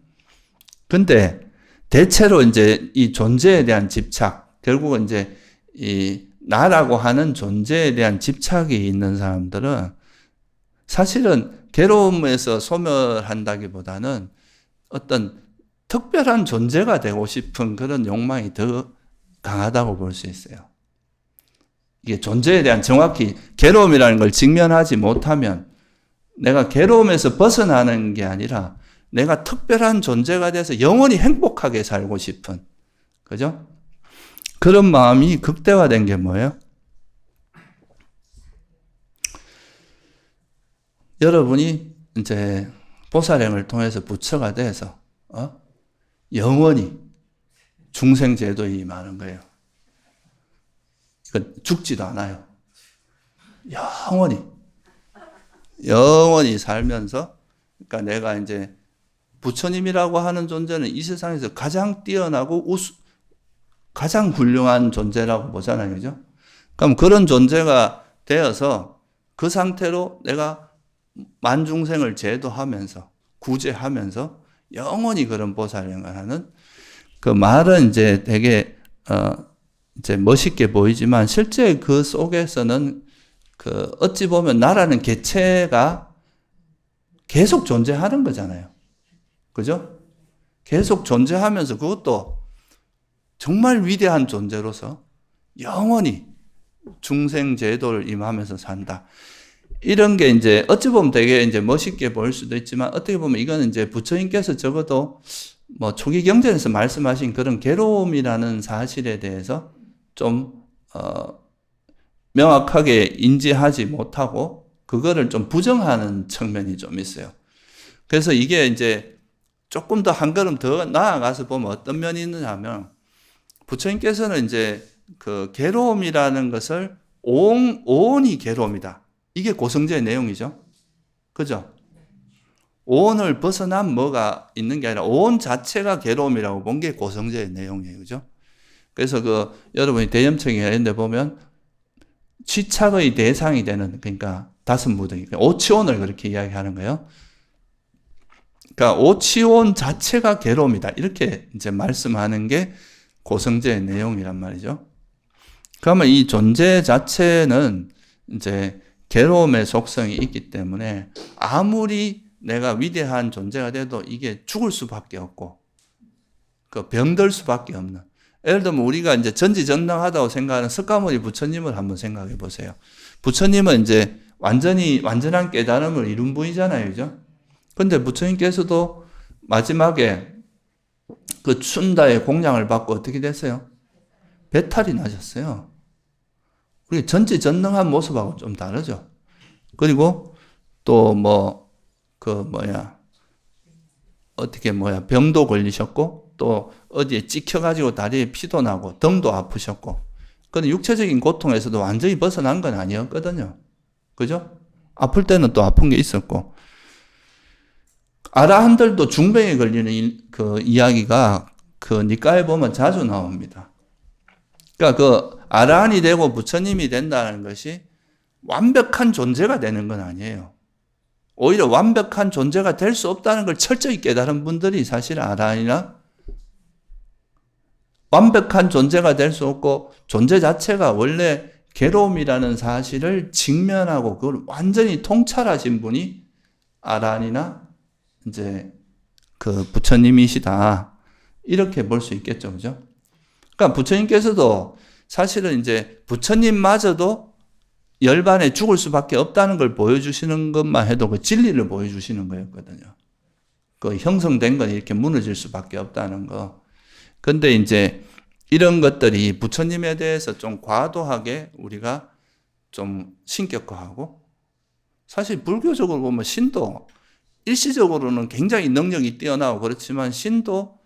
근데 대체로 이제 이 존재에 대한 집착, 결국은 이제 이 나라고 하는 존재에 대한 집착이 있는 사람들은 사실은 괴로움에서 소멸한다기보다는 어떤 특별한 존재가 되고 싶은 그런 욕망이 더 강하다고 볼 수 있어요. 이게 존재에 대한 정확히 괴로움이라는 걸 직면하지 못하면 내가 괴로움에서 벗어나는 게 아니라 내가 특별한 존재가 돼서 영원히 행복하게 살고 싶은, 그죠? 그런 마음이 극대화된 게 뭐예요? 여러분이 이제 보살행을 통해서 부처가 돼서 영원히 중생제도에 임하는 거예요. 죽지도 않아요. 영원히 살면서, 그러니까 내가 이제 부처님이라고 하는 존재는 이 세상에서 가장 뛰어나고 가장 훌륭한 존재라고 보잖아요. 그죠? 그럼 그런 존재가 되어서 그 상태로 내가 만중생을 제도하면서, 구제하면서 영원히 그런 보살행을 하는 그 말은 이제 되게, 이제 멋있게 보이지만 실제 그 속에서는 그 어찌 보면 나라는 개체가 계속 존재하는 거잖아요. 그죠? 계속 존재하면서 그것도 정말 위대한 존재로서 영원히 중생 제도를 임하면서 산다. 이런 게 이제 어찌 보면 되게 이제 멋있게 보일 수도 있지만 어떻게 보면 이거는 이제 부처님께서 적어도 뭐 초기 경전에서 말씀하신 그런 괴로움이라는 사실에 대해서 좀 명확하게 인지하지 못하고 그거를 좀 부정하는 측면이 좀 있어요. 그래서 이게 이제 조금 더 한 걸음 더 나아가서 보면 어떤 면이 있느냐 하면 부처님께서는 이제 그 괴로움이라는 것을 오온이 괴로움이다. 이게 고성제의 내용이죠. 그죠? 오온을 벗어난 뭐가 있는 게 아니라 오온 자체가 괴로움이라고 본 게 고성제의 내용이에요. 그죠? 그래서 여러분이 대염청에 이런 데 보면 취착의 대상이 되는, 그러니까 다섯 무더기, 오치온을 그렇게 이야기하는 거예요. 그러니까 오치온 자체가 괴로움이다. 이렇게 이제 말씀하는 게 고성제의 내용이란 말이죠. 그러면 이 존재 자체는 이제 괴로움의 속성이 있기 때문에 아무리 내가 위대한 존재가 돼도 이게 죽을 수밖에 없고 병들 수밖에 없는. 예를 들면 우리가 이제 전지전능하다고 생각하는 석가모니 부처님을 한번 생각해 보세요. 부처님은 이제 완전한 깨달음을 이룬 분이잖아요. 그죠? 근데 부처님께서도 마지막에 그 춘다의 공양을 받고 어떻게 됐어요? 배탈이 나셨어요. 우리 전지전능한 모습하고 좀 다르죠. 그리고 또 병도 걸리셨고 또 어디에 찍혀가지고 다리에 피도 나고 등도 아프셨고, 그건 육체적인 고통에서도 완전히 벗어난 건 아니었거든요. 그죠? 아플 때는 또 아픈 게 있었고, 아라한들도 중병에 걸리는 그 이야기가 그 니까에 보면 자주 나옵니다. 그러니까 그 아라한이 되고 부처님이 된다는 것이 완벽한 존재가 되는 건 아니에요. 오히려 완벽한 존재가 될 수 없다는 걸 철저히 깨달은 분들이 사실 아라한이나 완벽한 존재가 될 수 없고 존재 자체가 원래 괴로움이라는 사실을 직면하고 그걸 완전히 통찰하신 분이 아라한이나 이제 그 부처님이시다. 이렇게 볼 수 있겠죠. 그죠? 그러니까 부처님께서도 사실은 이제 부처님마저도 열반에 죽을 수밖에 없다는 걸 보여주시는 것만 해도 그 진리를 보여주시는 거였거든요. 그 형성된 건 이렇게 무너질 수밖에 없다는 거. 근데 이제 이런 것들이 부처님에 대해서 좀 과도하게 우리가 좀 신격화하고, 사실 불교적으로 보면 신도 일시적으로는 굉장히 능력이 뛰어나고 그렇지만 신도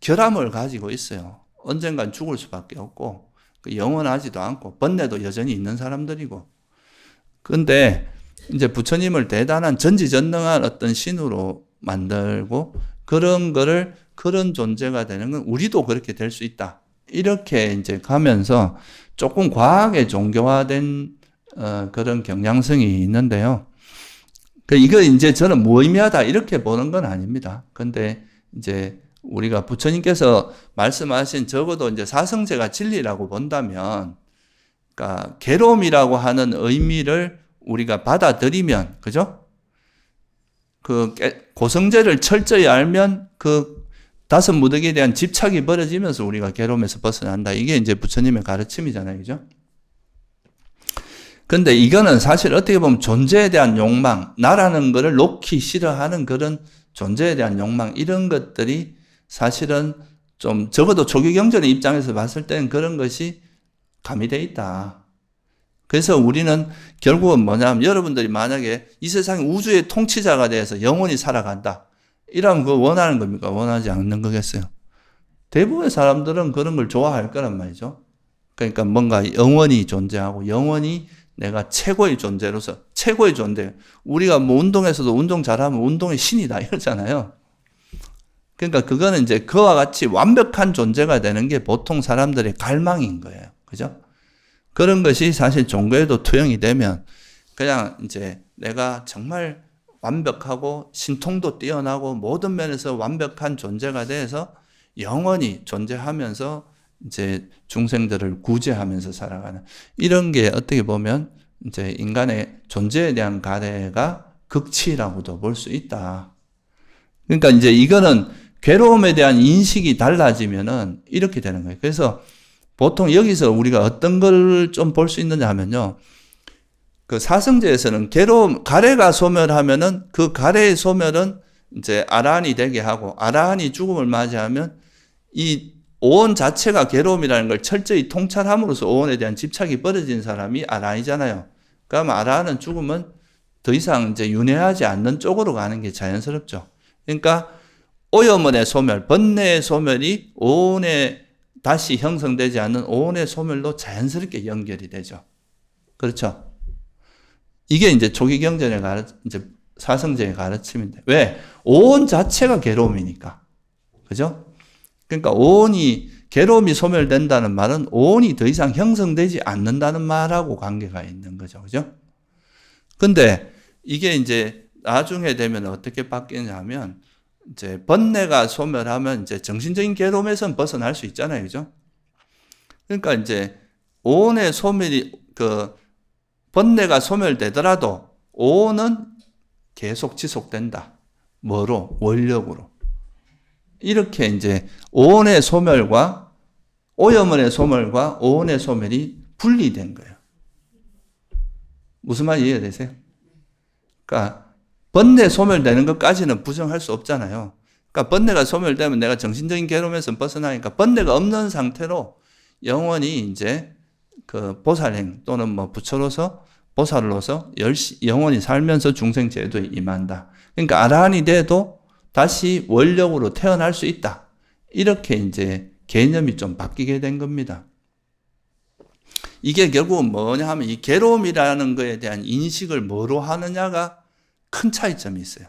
결함을 가지고 있어요. 언젠간 죽을 수밖에 없고 영원하지도 않고 번뇌도 여전히 있는 사람들이고 근데 이제 부처님을 대단한 전지전능한 어떤 신으로 만들고 그런 거를 그런 존재가 되는 건 우리도 그렇게 될 수 있다. 이렇게 이제 가면서 조금 과하게 종교화된 그런 경향성이 있는데요. 이거 이제 저는 무의미하다 이렇게 보는 건 아닙니다. 근데 이제 우리가 부처님께서 말씀하신 적어도 이제 사성제가 진리라고 본다면, 그러니까 괴로움이라고 하는 의미를 우리가 받아들이면, 그죠? 그 고성제를 철저히 알면 그 다섯 무덕에 대한 집착이 벌어지면서 우리가 괴로움에서 벗어난다. 이게 이제 부처님의 가르침이잖아요, 그죠? 근데 이거는 사실 어떻게 보면 존재에 대한 욕망, 나라는 것을 놓기 싫어하는 그런 존재에 대한 욕망, 이런 것들이 사실은 좀 적어도 초기 경전의 입장에서 봤을 때는 그런 것이 가미되어 있다. 그래서 우리는 결국은 뭐냐면 여러분들이 만약에 이 세상 우주의 통치자가 돼서 영원히 살아간다. 이러면 그거 원하는 겁니까? 원하지 않는 거겠어요. 대부분의 사람들은 그런 걸 좋아할 거란 말이죠. 그러니까 뭔가 영원히 존재하고 영원히 내가 최고의 존재로서 최고의 존재. 우리가 뭐 운동에서도 운동 잘하면 운동의 신이다 이러잖아요. 그러니까 그거는 이제 그와 같이 완벽한 존재가 되는 게 보통 사람들의 갈망인 거예요. 그죠? 그런 것이 사실 종교에도 투영이 되면 그냥 이제 내가 정말 완벽하고 신통도 뛰어나고 모든 면에서 완벽한 존재가 돼서 영원히 존재하면서 이제 중생들을 구제하면서 살아가는 이런 게 어떻게 보면 이제 인간의 존재에 대한 가래가 극치라고도 볼 수 있다. 그러니까 이제 이거는 괴로움에 대한 인식이 달라지면은 이렇게 되는 거예요. 그래서 보통 여기서 우리가 어떤 걸 좀 볼 수 있느냐 하면요. 그 사성제에서는 괴로움, 가래가 소멸하면은 그 가래의 소멸은 이제 아라한이 되게 하고 아라한이 죽음을 맞이하면 이 오온 자체가 괴로움이라는 걸 철저히 통찰함으로써 오온에 대한 집착이 벌어진 사람이 아라한이잖아요. 그럼 아라한은 죽으면 더 이상 이제 윤회하지 않는 쪽으로 가는 게 자연스럽죠. 그러니까 오염원의 소멸, 번뇌의 소멸이 오온에 다시 형성되지 않는 오온의 소멸로 자연스럽게 연결이 되죠. 그렇죠? 이게 이제 초기 경전의 이제 사성제의 가르침인데 왜? 오온 자체가 괴로움이니까. 그죠? 그러니까 오온이 괴로움이 소멸된다는 말은 오온이 더 이상 형성되지 않는다는 말하고 관계가 있는 거죠. 그죠? 근데 이게 이제 나중에 되면 어떻게 바뀌냐면 이제 번뇌가 소멸하면 이제 정신적인 괴로움에서는 벗어날 수 있잖아요. 그죠? 그러니까 이제 오온의 소멸이 번뇌가 소멸되더라도 오온은 계속 지속된다. 뭐로? 원력으로. 이렇게 이제 오온의 소멸과 오염원의 소멸과 오온의 소멸이 분리된 거예요. 무슨 말인지 이해되세요? 그러니까 번뇌 소멸되는 것까지는 부정할 수 없잖아요. 그러니까 번뇌가 소멸되면 내가 정신적인 괴로움에서 벗어나니까 번뇌가 없는 상태로 영원히 이제 그 보살행 또는 뭐 부처로서 보살로서 영원히 살면서 중생 제도에 임한다. 그러니까 아라한이 돼도 다시 원력으로 태어날 수 있다. 이렇게 이제 개념이 좀 바뀌게 된 겁니다. 이게 결국은 뭐냐 하면 이 괴로움이라는 것에 대한 인식을 뭐로 하느냐가 큰 차이점이 있어요.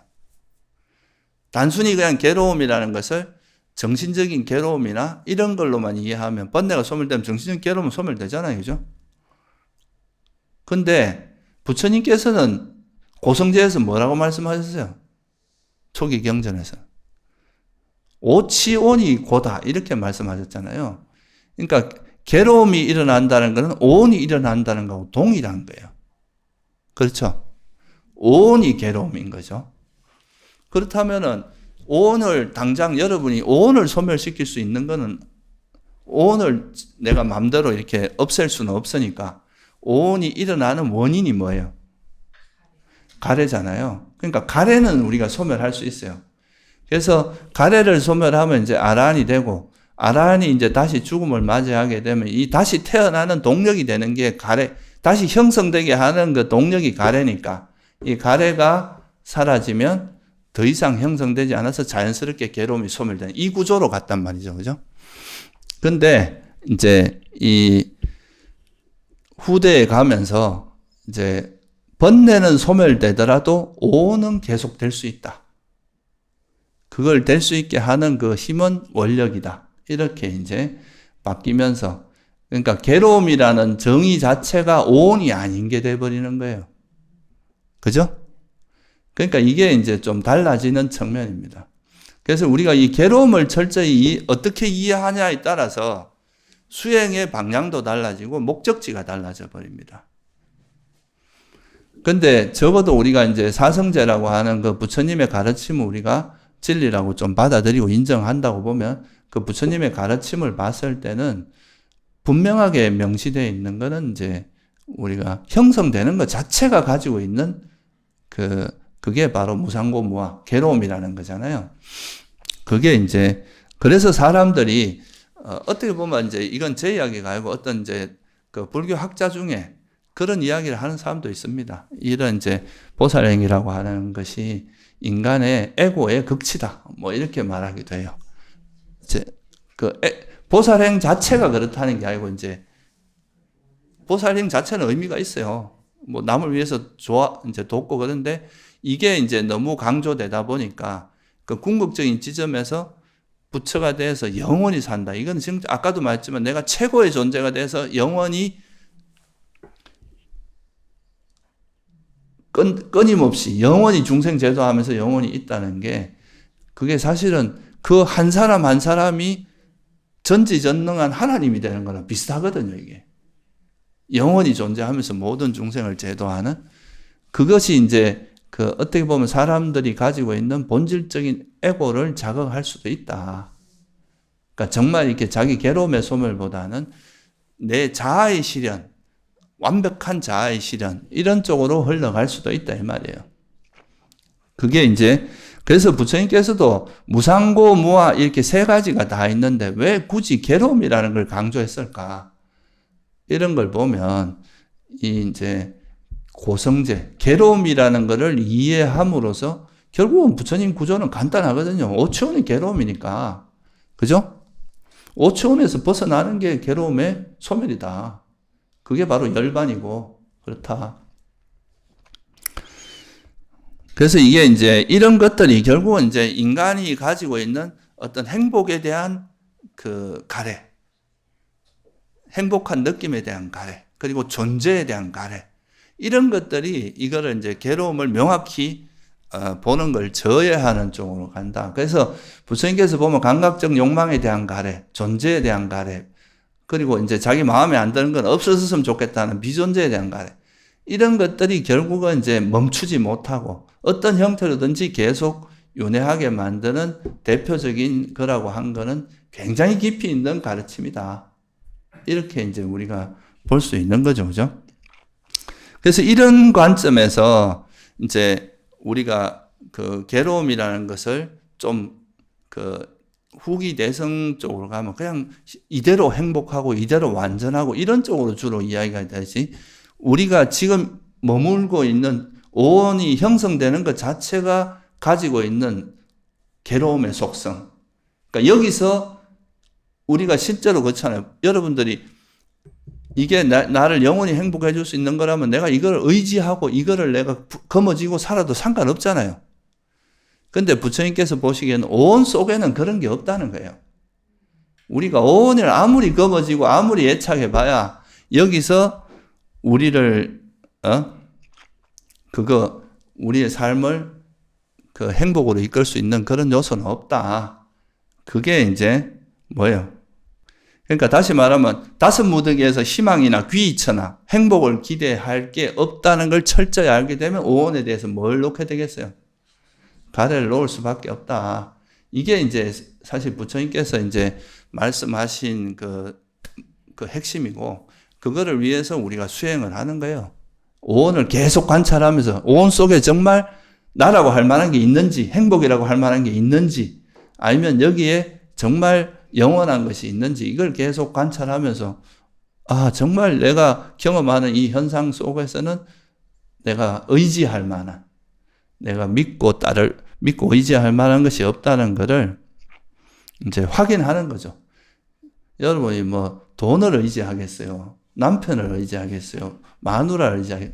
단순히 그냥 괴로움이라는 것을 정신적인 괴로움이나 이런 걸로만 이해하면 번뇌가 소멸되면 정신적인 괴로움은 소멸되잖아요. 그죠? 근데 부처님께서는 고성제에서 뭐라고 말씀하셨어요? 초기 경전에서. 오치온이 고다 이렇게 말씀하셨잖아요. 그러니까 괴로움이 일어난다는 것은 오온이 일어난다는 거하고 동일한 거예요. 그렇죠? 오온이 괴로움인 거죠. 그렇다면은 오온을 당장 여러분이 오온을 소멸시킬 수 있는 거는 오온을 내가 마음대로 이렇게 없앨 수는 없으니까 오온이 일어나는 원인이 뭐예요? 가래잖아요. 그러니까 가래는 우리가 소멸할 수 있어요. 그래서 가래를 소멸하면 이제 아라한이 되고 아라한이 이제 다시 죽음을 맞이하게 되면 이 다시 태어나는 동력이 되는 게 가래, 다시 형성되게 하는 그 동력이 가래니까 이 가래가 사라지면 더 이상 형성되지 않아서 자연스럽게 괴로움이 소멸되는 이 구조로 갔단 말이죠. 그죠? 근데 이제 이 후대에 가면서 이제 번뇌는 소멸되더라도 오는 계속될 수 있다. 그걸 될 수 있게 하는 그 힘은 원력이다. 이렇게 이제 바뀌면서, 그러니까 괴로움이라는 정의 자체가 오온이 아닌 게 돼버리는 거예요. 그죠? 그러니까 이게 이제 좀 달라지는 측면입니다. 그래서 우리가 이 괴로움을 철저히 어떻게 이해하냐에 따라서 수행의 방향도 달라지고 목적지가 달라져 버립니다. 근데 적어도 우리가 이제 사성제라고 하는 그 부처님의 가르침을 우리가 진리라고 좀 받아들이고 인정한다고 보면 그 부처님의 가르침을 봤을 때는 분명하게 명시되어 있는 거는 이제 우리가 형성되는 것 자체가 가지고 있는 그게 바로 무상고무와 괴로움이라는 거잖아요. 그게 이제 그래서 사람들이 어떻게 보면 이제 이건 제 이야기가 아니고 어떤 이제 그 불교 학자 중에 그런 이야기를 하는 사람도 있습니다. 이런 이제 보살행위라고 하는 것이 인간의 에고의 극치다. 뭐 이렇게 말하기도 해요. 이제 보살행 자체가 그렇다는 게 아니고 이제 보살행 자체는 의미가 있어요. 뭐 남을 위해서 이제 돕고 그런데 이게 이제 너무 강조되다 보니까 그 궁극적인 지점에서 부처가 돼서 영원히 산다. 이건 지금 아까도 말했지만 내가 최고의 존재가 돼서 영원히 끊임없이 영원히 중생 제도하면서 영원히 있다는 게 그게 사실은 그 한 사람 한 사람이 전지전능한 하나님이 되는 거랑 비슷하거든요, 이게. 영원히 존재하면서 모든 중생을 제도하는 그것이 이제 어떻게 보면 사람들이 가지고 있는 본질적인 에고를 자극할 수도 있다. 그러니까 정말 이렇게 자기 괴로움의 소멸보다는 내 자아의 실현, 완벽한 자아의 실현, 이런 쪽으로 흘러갈 수도 있다, 이 말이에요. 그게 이제, 그래서 부처님께서도 무상고, 무아, 이렇게 세 가지가 다 있는데 왜 굳이 괴로움이라는 걸 강조했을까? 이런 걸 보면, 이제, 고성제, 괴로움이라는 것을 이해함으로써 결국은 부처님 구조는 간단하거든요. 오초원이 괴로움이니까. 그죠? 오초원에서 벗어나는 게 괴로움의 소멸이다. 그게 바로 열반이고, 그렇다. 그래서 이게 이제 이런 것들이 결국은 이제 인간이 가지고 있는 어떤 행복에 대한 가래, 행복한 느낌에 대한 가래, 그리고 존재에 대한 가래, 이런 것들이 이거를 이제 괴로움을 명확히 보는 걸 저해하는 쪽으로 간다. 그래서 부처님께서 보면 감각적 욕망에 대한 가래, 존재에 대한 가래, 그리고 이제 자기 마음에 안 드는 건 없어졌으면 좋겠다는 비존재에 대한 가래, 이런 것들이 결국은 이제 멈추지 못하고 어떤 형태로든지 계속 윤회하게 만드는 대표적인 거라고 한 거는 굉장히 깊이 있는 가르침이다. 이렇게 이제 우리가 볼 수 있는 거죠. 그죠? 그래서 이런 관점에서 이제 우리가 괴로움이라는 것을 좀 후기 내성 쪽으로 가면 그냥 이대로 행복하고 이대로 완전하고 이런 쪽으로 주로 이야기가 되지, 우리가 지금 머물고 있는 오온이 형성되는 것 자체가 가지고 있는 괴로움의 속성. 그러니까 여기서 우리가 실제로 그렇잖아요. 여러분들이 이게 나를 영원히 행복해 줄 수 있는 거라면 내가 이걸 의지하고 이거를 내가 거머쥐고 살아도 상관없잖아요. 근데 부처님께서 보시기에는 오온 속에는 그런 게 없다는 거예요. 우리가 오온을 아무리 거머쥐고 아무리 애착해봐야 여기서 우리를 우리의 삶을 행복으로 이끌 수 있는 그런 요소는 없다. 그게 이제 뭐예요? 그러니까 다시 말하면 다섯 무더기에서 희망이나 귀이처나 행복을 기대할 게 없다는 걸 철저히 알게 되면 오온에 대해서 뭘 놓게 되겠어요? 가래를 놓을 수밖에 없다. 이게 이제 사실 부처님께서 이제 말씀하신 그 핵심이고, 그거를 위해서 우리가 수행을 하는 거예요. 오온을 계속 관찰하면서 오온 속에 정말 나라고 할 만한 게 있는지, 행복이라고 할 만한 게 있는지, 아니면 여기에 정말 영원한 것이 있는지, 이걸 계속 관찰하면서 정말 내가 경험하는 이 현상 속에서는 내가 의지할 만한, 내가 믿고 의지할 만한 것이 없다는 것을 이제 확인하는 거죠. 여러분이 뭐 돈을 의지하겠어요? 남편을 의지하겠어요? 마누라를 의지하겠어요?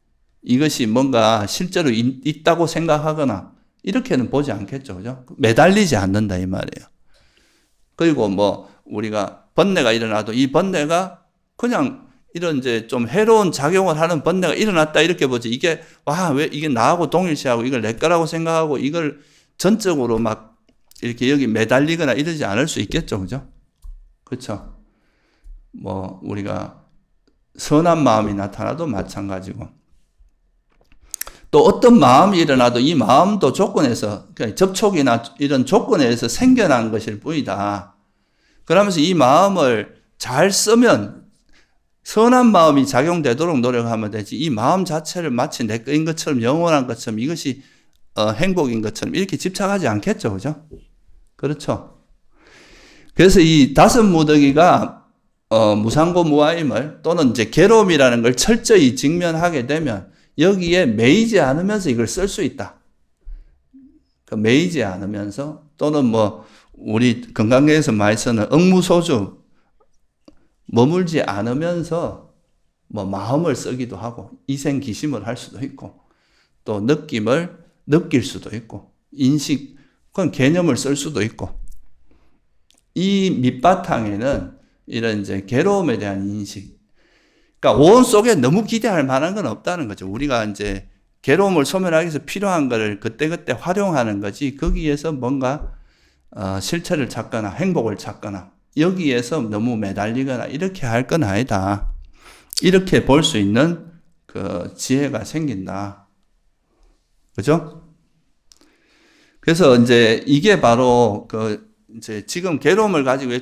이것이 뭔가 실제로 있다고 생각하거나 이렇게는 보지 않겠죠. 그죠? 매달리지 않는다 이 말이에요. 그리고 뭐 우리가 번뇌가 일어나도 이 번뇌가 그냥 이런 이제 좀 해로운 작용을 하는 번뇌가 일어났다 이렇게 보지. 이게 왜 이게 나하고 동일시하고 이걸 내 거라고 생각하고 이걸 전적으로 막 이렇게 여기 매달리거나 이러지 않을 수 있겠죠. 그죠? 그렇죠? 뭐 우리가 선한 마음이 나타나도 마찬가지고 또 어떤 마음이 일어나도 이 마음도 조건에서 그러니까 접촉이나 이런 조건에서 생겨난 것일 뿐이다. 그러면서 이 마음을 잘 쓰면 선한 마음이 작용되도록 노력하면 되지 이 마음 자체를 마치 내 거인 것처럼 영원한 것처럼 이것이 행복인 것처럼 이렇게 집착하지 않겠죠. 그죠? 그렇죠. 그래서 이 다섯 무더기가 무상고 무아임을 또는 이제 괴로움이라는 걸 철저히 직면하게 되면 여기에 매이지 않으면서 이걸 쓸 수 있다. 매이지 않으면서 또는 뭐 우리 건강계에서 많이 쓰는 억무소주 머물지 않으면서 뭐 마음을 쓰기도 하고 이생기심을 할 수도 있고 또 느낌을 느낄 수도 있고 인식 그건 개념을 쓸 수도 있고 이 밑바탕에는 이런 이제 괴로움에 대한 인식 그러니까 온 속에 너무 기대할 만한 건 없다는 거죠. 우리가 이제 괴로움을 소멸하기 위해서 필요한 거를 그때그때 활용하는 거지 거기에서 뭔가 실체를 찾거나 행복을 찾거나 여기에서 너무 매달리거나 이렇게 할 건 아니다. 이렇게 볼 수 있는 그 지혜가 생긴다. 그죠? 그래서 이제 이게 바로 이제 지금 괴로움을 가지고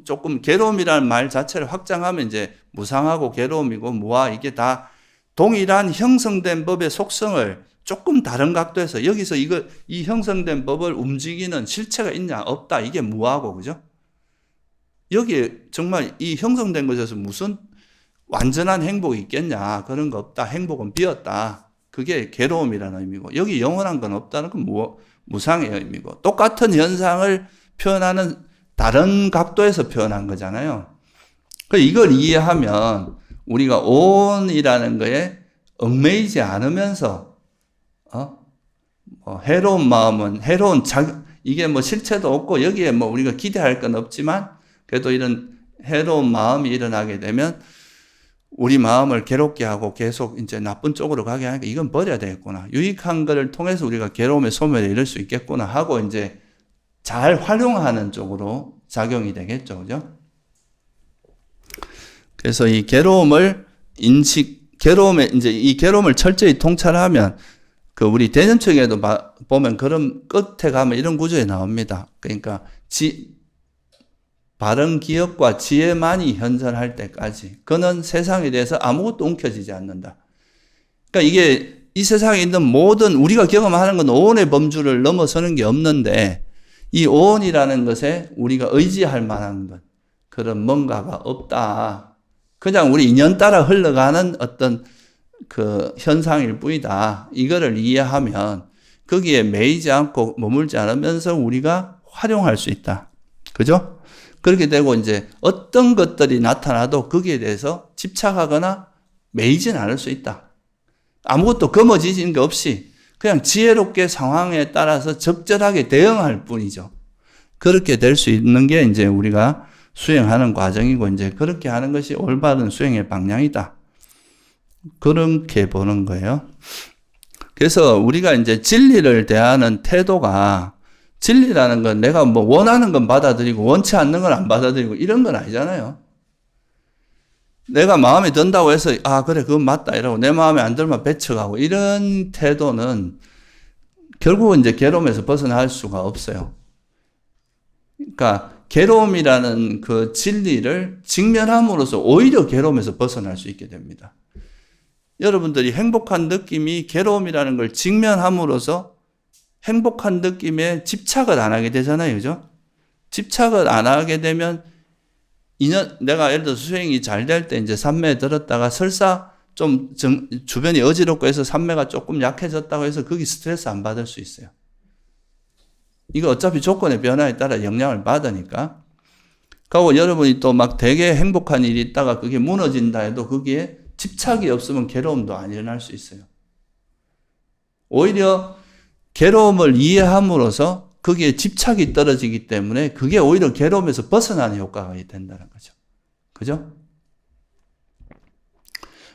조금 괴로움이라는 말 자체를 확장하면 이제 무상하고 괴로움이고 무아 이게 다 동일한 형성된 법의 속성을 조금 다른 각도에서 여기서 이 형성된 법을 움직이는 실체가 있냐 없다 이게 무아고 그죠? 여기에 정말 이 형성된 것에서 무슨 완전한 행복이 있겠냐 그런 거 없다 행복은 비었다 그게 괴로움이라는 의미고 여기 영원한 건 없다는 건 무상의 의미고 똑같은 현상을 표현하는 다른 각도에서 표현한 거잖아요. 이걸 이해하면 우리가 온이라는 거에 얽매이지 않으면서 해로운 마음은 이게 뭐 실체도 없고 여기에 뭐 우리가 기대할 건 없지만 그래도 이런 해로운 마음이 일어나게 되면 우리 마음을 괴롭게 하고 계속 이제 나쁜 쪽으로 가게 하니까 이건 버려야 되겠구나. 유익한 것을 통해서 우리가 괴로움의 소멸에 이를 수 있겠구나 하고 이제 잘 활용하는 쪽으로 작용이 되겠죠. 그죠? 그래서 이 괴로움을 이 괴로움을 철저히 통찰하면 우리 대전청에도 보면 그런 끝에 가면 이런 구조에 나옵니다. 그러니까 바른 기억과 지혜만이 현존할 때까지 그는 세상에 대해서 아무것도 움켜쥐지 않는다. 그러니까 이게 이 세상에 있는 모든 우리가 경험하는 건 오온의 범주를 넘어서는 게 없는데 이 오온이라는 것에 우리가 의지할 만한 것 그런 뭔가가 없다. 그냥 우리 인연 따라 흘러가는 어떤 그 현상일 뿐이다. 이거를 이해하면 거기에 매이지 않고 머물지 않으면서 우리가 활용할 수 있다. 그죠? 그렇게 되고 이제 어떤 것들이 나타나도 거기에 대해서 집착하거나 매이진 않을 수 있다. 아무것도 거머쥐는 게 없이 그냥 지혜롭게 상황에 따라서 적절하게 대응할 뿐이죠. 그렇게 될 수 있는 게 이제 우리가 수행하는 과정이고 이제 그렇게 하는 것이 올바른 수행의 방향이다. 그렇게 보는 거예요. 그래서 우리가 이제 진리를 대하는 태도가 진리라는 건 내가 뭐 원하는 건 받아들이고 원치 않는 건 안 받아들이고 이런 건 아니잖아요. 내가 마음에 든다고 해서 그래 그건 맞다 이러고 내 마음에 안 들면 배척하고 이런 태도는 결국은 이제 괴로움에서 벗어날 수가 없어요. 그러니까 괴로움이라는 그 진리를 직면함으로써 오히려 괴로움에서 벗어날 수 있게 됩니다. 여러분들이 행복한 느낌이 괴로움이라는 걸 직면함으로써 행복한 느낌에 집착을 안 하게 되잖아요. 그죠? 집착을 안 하게 되면 내가 예를 들어서 수행이 잘 될 때 이제 삼매에 들었다가 설사 좀 주변이 어지럽고 해서 삼매가 조금 약해졌다고 해서 거기 스트레스 안 받을 수 있어요. 이거 어차피 조건의 변화에 따라 영향을 받으니까. 그리고 여러분이 또 막 되게 행복한 일이 있다가 그게 무너진다 해도 거기에 집착이 없으면 괴로움도 안 일어날 수 있어요. 오히려 괴로움을 이해함으로써 거기에 집착이 떨어지기 때문에 그게 오히려 괴로움에서 벗어나는 효과가 된다는 거죠. 그죠?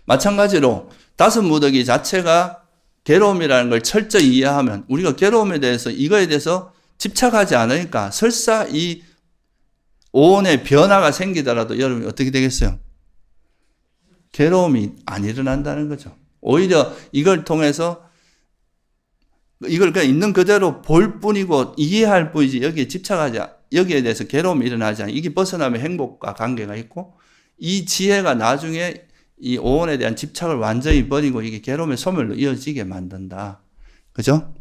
마찬가지로 다섯 무더기 자체가 괴로움이라는 걸 철저히 이해하면 우리가 괴로움에 대해서 이거에 대해서 집착하지 않으니까 설사 이 오온의 변화가 생기더라도 여러분이 어떻게 되겠어요? 괴로움이 안 일어난다는 거죠. 오히려 이걸 통해서 이걸 그냥 있는 그대로 볼 뿐이고 이해할 뿐이지 여기에 대해서 괴로움이 일어나지 않아. 이게 벗어나면 행복과 관계가 있고 이 지혜가 나중에 이 오온에 대한 집착을 완전히 버리고 이게 괴로움의 소멸로 이어지게 만든다. 그죠?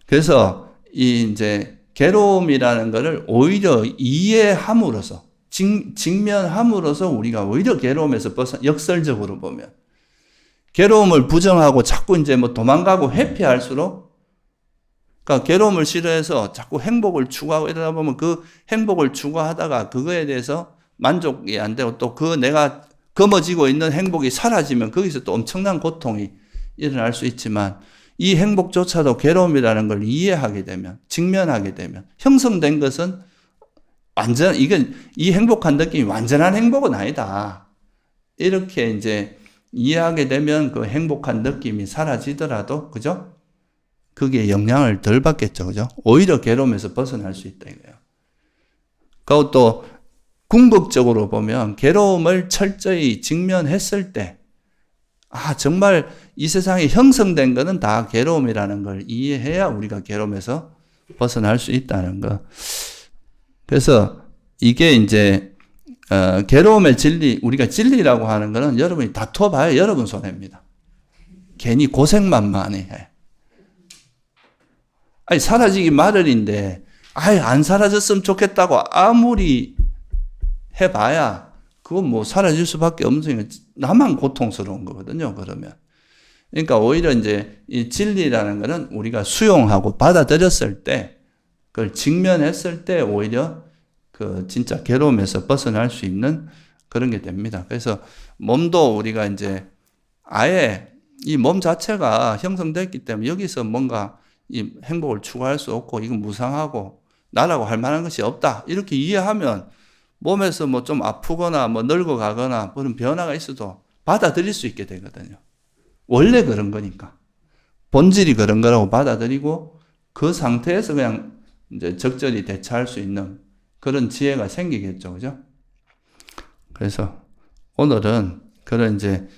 그래서 이 이제 괴로움이라는 것을 오히려 이해함으로써 직면함으로써 우리가 오히려 괴로움에서 역설적으로 보면 괴로움을 부정하고 자꾸 이제 뭐 도망가고 회피할수록 그러니까 괴로움을 싫어해서 자꾸 행복을 추구하고 이러다 보면 그 행복을 추구하다가 그거에 대해서 만족이 안 되고 또 그 내가 거머쥐고 있는 행복이 사라지면 거기서 또 엄청난 고통이 일어날 수 있지만 이 행복조차도 괴로움이라는 걸 이해하게 되면 직면하게 되면 형성된 것은 이 행복한 느낌이 완전한 행복은 아니다. 이렇게 이제 이해하게 되면 그 행복한 느낌이 사라지더라도, 그죠? 그게 영향을 덜 받겠죠, 그죠? 오히려 괴로움에서 벗어날 수 있다, 이거예요. 그리고 또, 궁극적으로 보면, 괴로움을 철저히 직면했을 때, 정말 이 세상에 형성된 거는 다 괴로움이라는 걸 이해해야 우리가 괴로움에서 벗어날 수 있다는 거. 그래서 이게 이제 괴로움의 진리, 우리가 진리라고 하는 거는 여러분이 다퉈봐야 여러분 손해입니다. 괜히 고생만 많이 해. 사라지기 마련인데, 안 사라졌으면 좋겠다고 아무리 해봐야 그건 뭐 사라질 수밖에 없는, 나만 고통스러운 거거든요, 그러면. 그러니까 오히려 이제 이 진리라는 거는 우리가 수용하고 받아들였을 때, 그걸 직면했을 때 오히려 그 진짜 괴로움에서 벗어날 수 있는 그런 게 됩니다. 그래서 몸도 우리가 이제 아예 이 몸 자체가 형성됐기 때문에 여기서 뭔가 이 행복을 추구할 수 없고 이건 무상하고 나라고 할 만한 것이 없다. 이렇게 이해하면 몸에서 뭐 좀 아프거나 뭐 늙어가거나 그런 변화가 있어도 받아들일 수 있게 되거든요. 원래 그런 거니까. 본질이 그런 거라고 받아들이고 그 상태에서 그냥 이제 적절히 대처할 수 있는 그런 지혜가 생기겠죠. 그죠? 그래서 오늘은 그런 이제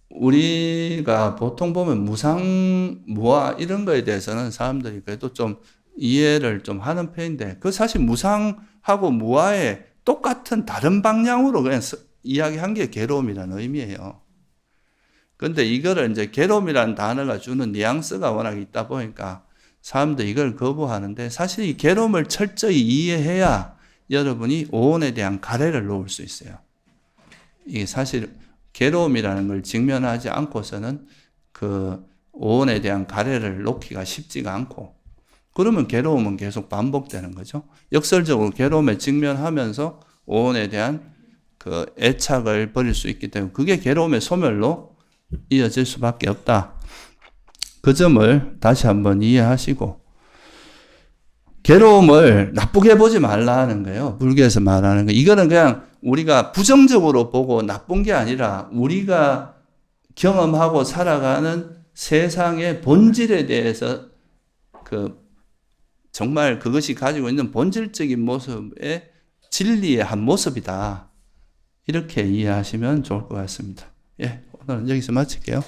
우리가 보통 보면 무상무아 이런 거에 대해서는 사람들이 그래도 좀 이해를 좀 하는 편인데 그 사실 무상하고 무아의 똑같은 다른 방향으로 그냥 이야기한 게 괴로움이라는 의미예요. 근데 이거를 이제 괴로움이라는 단어가 주는 뉘앙스가 워낙 있다 보니까 사람들이 이걸 거부하는데 사실 이 괴로움을 철저히 이해해야 여러분이 오온에 대한 가래를 놓을 수 있어요. 이게 사실 괴로움이라는 걸 직면하지 않고서는 그 오온에 대한 가래를 놓기가 쉽지가 않고 그러면 괴로움은 계속 반복되는 거죠. 역설적으로 괴로움에 직면하면서 오온에 대한 그 애착을 버릴 수 있기 때문에 그게 괴로움의 소멸로 이어질 수밖에 없다. 그 점을 다시 한번 이해하시고 괴로움을 나쁘게 보지 말라는 거예요. 불교에서 말하는 거. 이거는 그냥 우리가 부정적으로 보고 나쁜 게 아니라 우리가 경험하고 살아가는 세상의 본질에 대해서 정말 그것이 가지고 있는 본질적인 모습의 진리의 한 모습이다. 이렇게 이해하시면 좋을 것 같습니다. 오늘은 여기서 마칠게요.